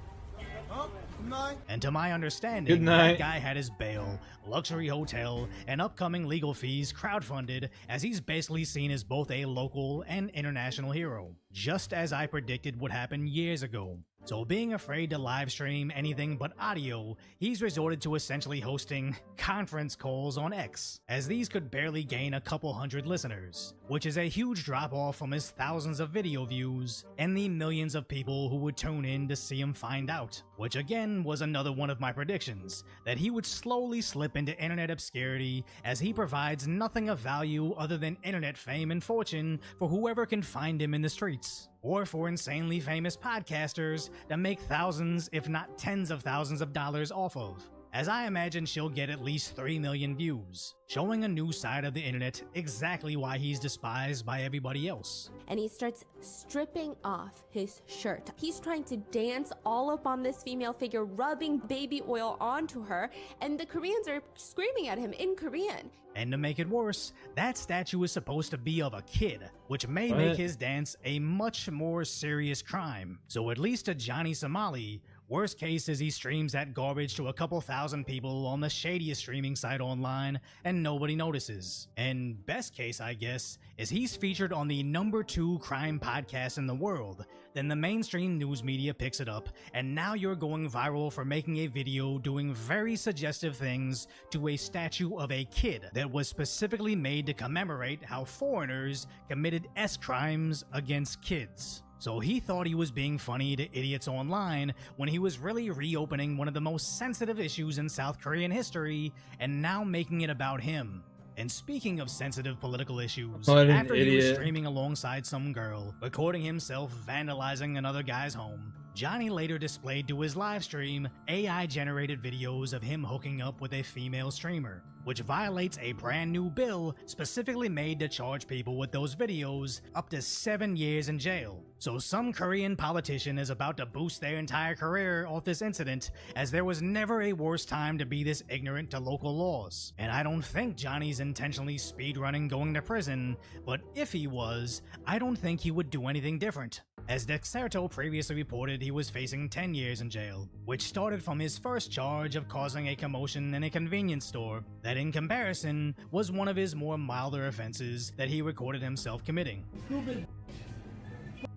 Speaker 18: And to my understanding, that guy had his bail, luxury hotel, and upcoming legal fees crowdfunded, as he's basically seen as both a local and international hero, just as I predicted would happen years ago. So being afraid to live stream anything but audio, he's resorted to essentially hosting conference calls on X, as these could barely gain a couple hundred listeners, which is a huge drop off from his thousands of video views and the millions of people who would tune in to see him find out, which again was another one of my predictions, that he would slowly slip into internet obscurity, as he provides nothing of value other than internet fame and fortune for whoever can find him in the streets, or for insanely famous podcasters to make thousands, if not tens of thousands of dollars off of. As I imagine she'll get at least 3 million views, showing a new side of the internet, exactly why he's despised by everybody else.
Speaker 2: And he starts stripping off his shirt. He's trying to dance all up on this female figure, rubbing baby oil onto her, and the Koreans are screaming at him in Korean.
Speaker 18: And to make it worse, that statue is supposed to be of a kid, which may make his dance a much more serious crime. So at least to Johnny Somali, worst case is he streams that garbage to a couple thousand people on the shadiest streaming site online and nobody notices. And best case, I guess, is he's featured on the #2 crime podcast in the world. Then the mainstream news media picks it up, and now you're going viral for making a video doing very suggestive things to a statue of a kid that was specifically made to commemorate how foreigners committed crimes against kids. So he thought he was being funny to idiots online when he was really reopening one of the most sensitive issues in South Korean history and now making it about him. And speaking of sensitive political issues, after he was streaming alongside some girl, recording himself vandalizing another guy's home, Johnny later displayed to his live stream AI-generated videos of him hooking up with a female streamer, which violates a brand new bill specifically made to charge people with those videos up to 7 years in jail. So some Korean politician is about to boost their entire career off this incident, as there was never a worse time to be this ignorant to local laws. And I don't think Johnny's intentionally speedrunning going to prison, but if he was, I don't think he would do anything different. As Dexerto previously reported, he was facing 10 years in jail, which started from his first charge of causing a commotion in a convenience store that in comparison was one of his more milder offenses that he recorded himself committing.
Speaker 22: Stupid.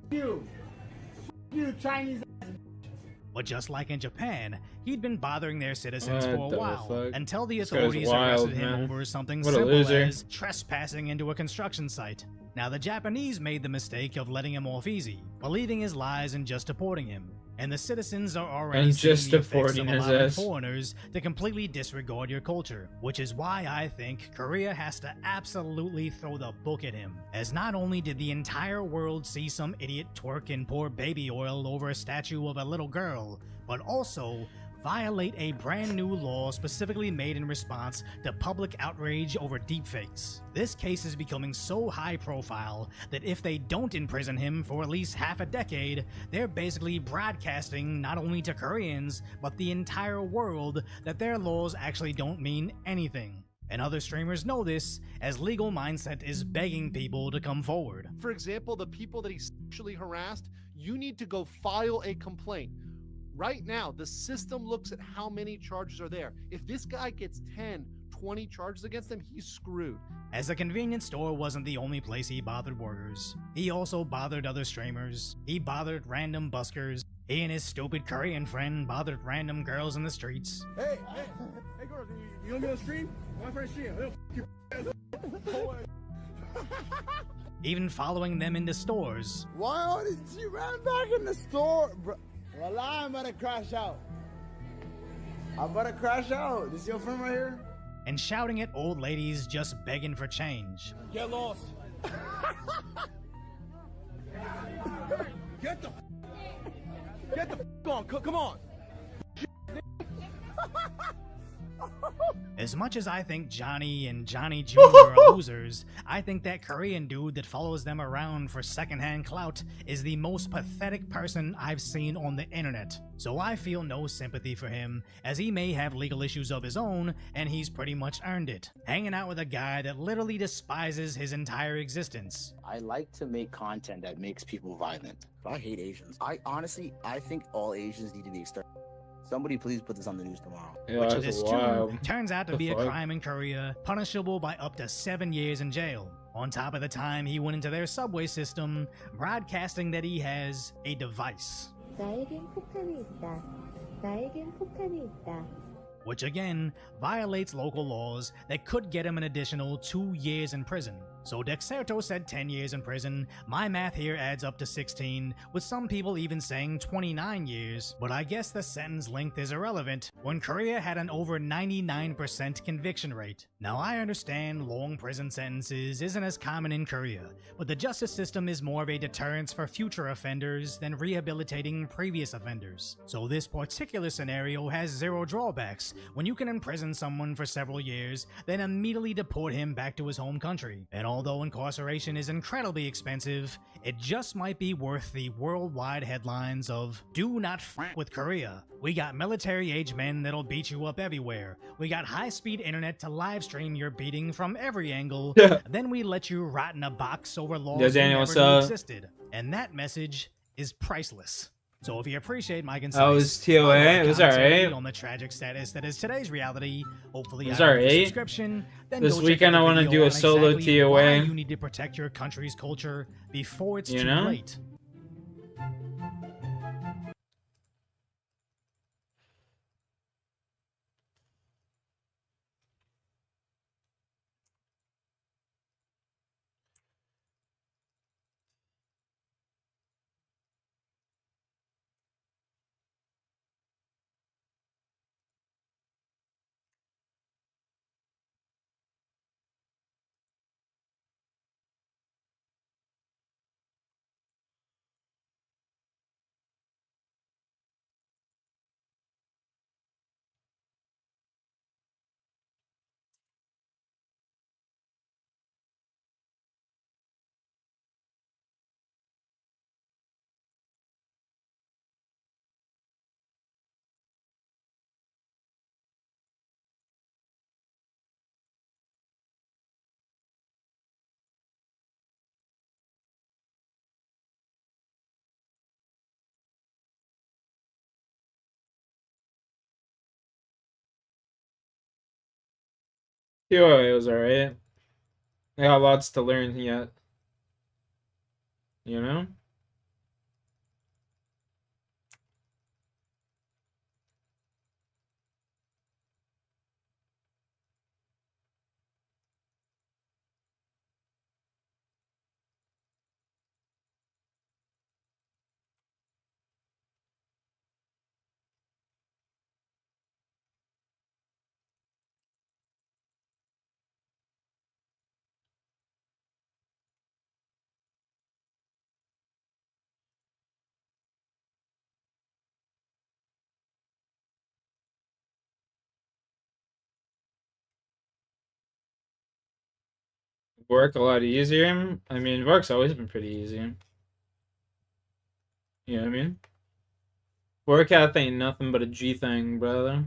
Speaker 22: You. You Chinese.
Speaker 18: But just like in Japan, he'd been bothering their citizens for a while, until the
Speaker 1: This guy's
Speaker 18: authorities
Speaker 1: wild,
Speaker 18: arrested him
Speaker 1: man.
Speaker 18: over something
Speaker 1: What a
Speaker 18: simple
Speaker 1: loser.
Speaker 18: as trespassing into a construction site. Now, the Japanese made the mistake of letting him off easy, believing his lies and just deporting him. And the citizens are already
Speaker 1: And
Speaker 18: seeing
Speaker 1: just
Speaker 18: the effects of
Speaker 1: deporting his
Speaker 18: allowing
Speaker 1: ass.
Speaker 18: foreigners to completely disregard your culture, which is why I think Korea has to absolutely throw the book at him, as not only did the entire world see some idiot twerk and pour baby oil over a statue of a little girl, but also violate a brand new law specifically made in response to public outrage over deepfakes. This case is becoming so high profile that if they don't imprison him for at least half a decade, they're basically broadcasting not only to Koreans, but the entire world that their laws actually don't mean anything. And other streamers know this, as Legal Mindset is begging people to come forward.
Speaker 3: For example, the people that he sexually harassed, you need to go file a complaint. Right now, the system looks at how many charges are there. If this guy gets 10, 20 charges against him, he's screwed.
Speaker 18: As the convenience store wasn't the only place he bothered workers, he also bothered other streamers, he bothered random buskers, he and his stupid Korean friend bothered random girls in the streets.
Speaker 22: Hey, girl, you want me on stream? My friend stream.
Speaker 18: Even following them into stores.
Speaker 22: Why did you run back in the store, bro? Well, I'm about to crash out. I'm about to crash out. This your friend right here?
Speaker 18: And shouting at old ladies just begging for change.
Speaker 22: Get lost. Get the on. Come on.
Speaker 18: As much as I think Johnny and Johnny Jr. are losers, I think that Korean dude that follows them around for secondhand clout is the most pathetic person I've seen on the internet. So I feel no sympathy for him, as he may have legal issues of his own, and he's pretty much earned it, hanging out with a guy that literally despises his entire existence.
Speaker 7: I like to make content that makes people violent. I hate Asians. I think all Asians need to be exterminated. Somebody please put this on the news tomorrow.
Speaker 1: Yeah,
Speaker 18: Which
Speaker 1: that's
Speaker 18: this
Speaker 1: wild.
Speaker 18: too turns out to
Speaker 1: The
Speaker 18: be a
Speaker 1: fuck?
Speaker 18: crime in Korea, punishable by up to 7 years in jail. On top of the time he went into their subway system, broadcasting that he has a device.
Speaker 23: 나에겐 폭탄이 있다. 나에겐 폭탄이 있다.
Speaker 18: Which again violates local laws that could get him an additional 2 years in prison. So Dexerto said 10 years in prison. My math here adds up to 16, with some people even saying 29 years. But I guess the sentence length is irrelevant when Korea had an over 99% conviction rate. Now I understand long prison sentences isn't as common in Korea, but the justice system is more of a deterrence for future offenders than rehabilitating previous offenders. So this particular scenario has zero drawbacks when you can imprison someone for several years, then immediately deport him back to his home country. And although incarceration is incredibly expensive, it just might be worth the worldwide headlines of "Do not f with Korea. We got military-age men that'll beat you up everywhere. We got high-speed internet to live stream your beating from every angle. Then we let you rot in a box over laws
Speaker 1: Yo,
Speaker 18: you
Speaker 1: Daniel,
Speaker 18: never
Speaker 1: what's
Speaker 18: knew
Speaker 1: up?
Speaker 18: existed." And that message is priceless. So if you appreciate my concise,
Speaker 1: That was TOA. It was
Speaker 18: commentary
Speaker 1: alright.
Speaker 18: on the tragic status that is today's reality, hopefully
Speaker 1: It was
Speaker 18: I have a
Speaker 1: alright.
Speaker 18: subscription. Then
Speaker 1: This
Speaker 18: go check
Speaker 1: weekend
Speaker 18: out
Speaker 1: I
Speaker 18: the
Speaker 1: wanna
Speaker 18: video
Speaker 1: do a
Speaker 18: on
Speaker 1: solo
Speaker 18: exactly
Speaker 1: TOA.
Speaker 18: why you need to protect your country's culture before it's
Speaker 1: You
Speaker 18: too
Speaker 1: know?
Speaker 18: late.
Speaker 1: TOA was alright. I got lots to learn yet. You know? Work a lot easier. I mean, work's always been pretty easy. You know what I mean? Vorkath ain't nothing but a G thing, brother.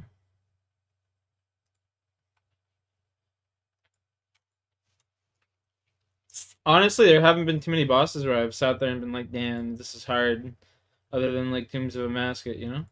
Speaker 1: Honestly, there haven't been too many bosses where I've sat there and been like, damn, this is hard. Other than like Tombs of a Mascot, you know?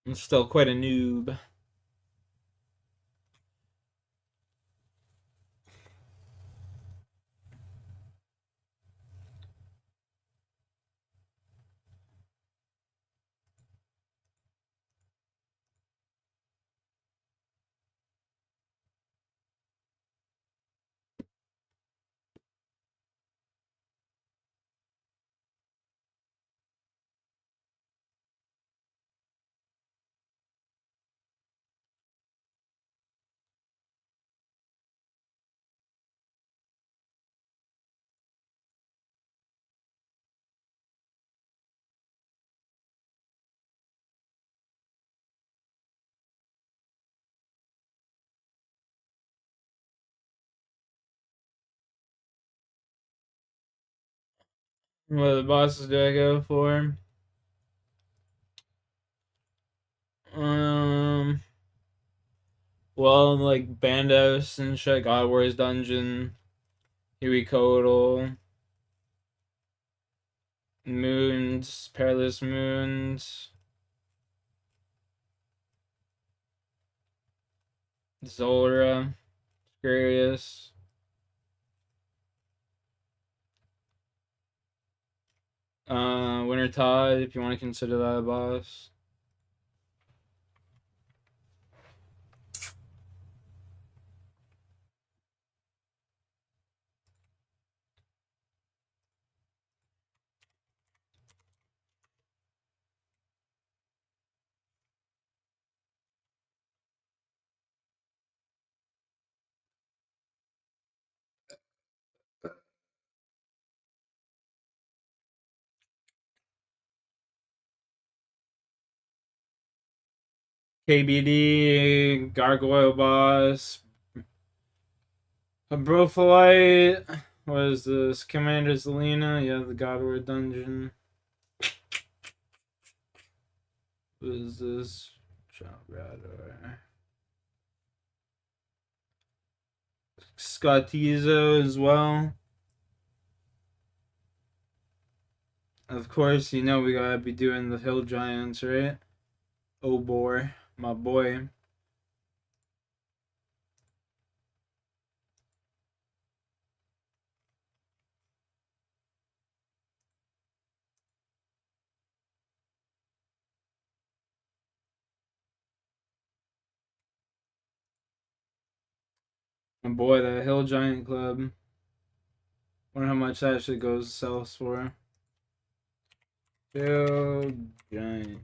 Speaker 1: I'm still quite a noob. What other bosses do I go for? Well, like Bandos and shit, God Wars Dungeon, Huey Codal, Moons, Perilous Moons, Zolra, Scarius. Winter Tide, if you want to consider that a boss. KBD, Gargoyle Boss, a Brofalite. What is this? Commander Zelina, yeah, the God War Dungeon. What is this? Chop Radar. Scottizo as well. Of course, you know we gotta be doing the Hill Giants, right? Oh boy, my boy. My boy, the Hill Giant Club. Wonder how much that actually goes sells for. Hill Giant.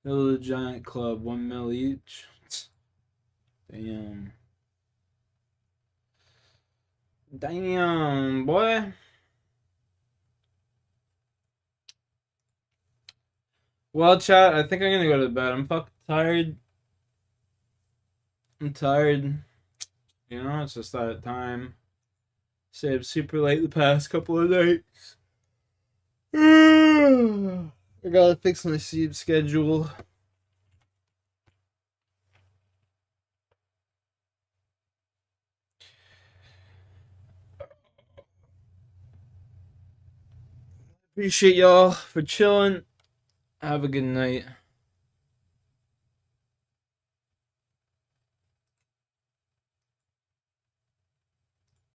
Speaker 1: Hill Giant Club, 1 mil each. Damn. Damn, boy. Well, chat, I think I'm gonna go to bed. I'm fucking tired. I'm tired. You know, it's just that time. Stayed super late the past couple of nights. I gotta fix my sleep schedule. Appreciate y'all for chilling. Have a good night.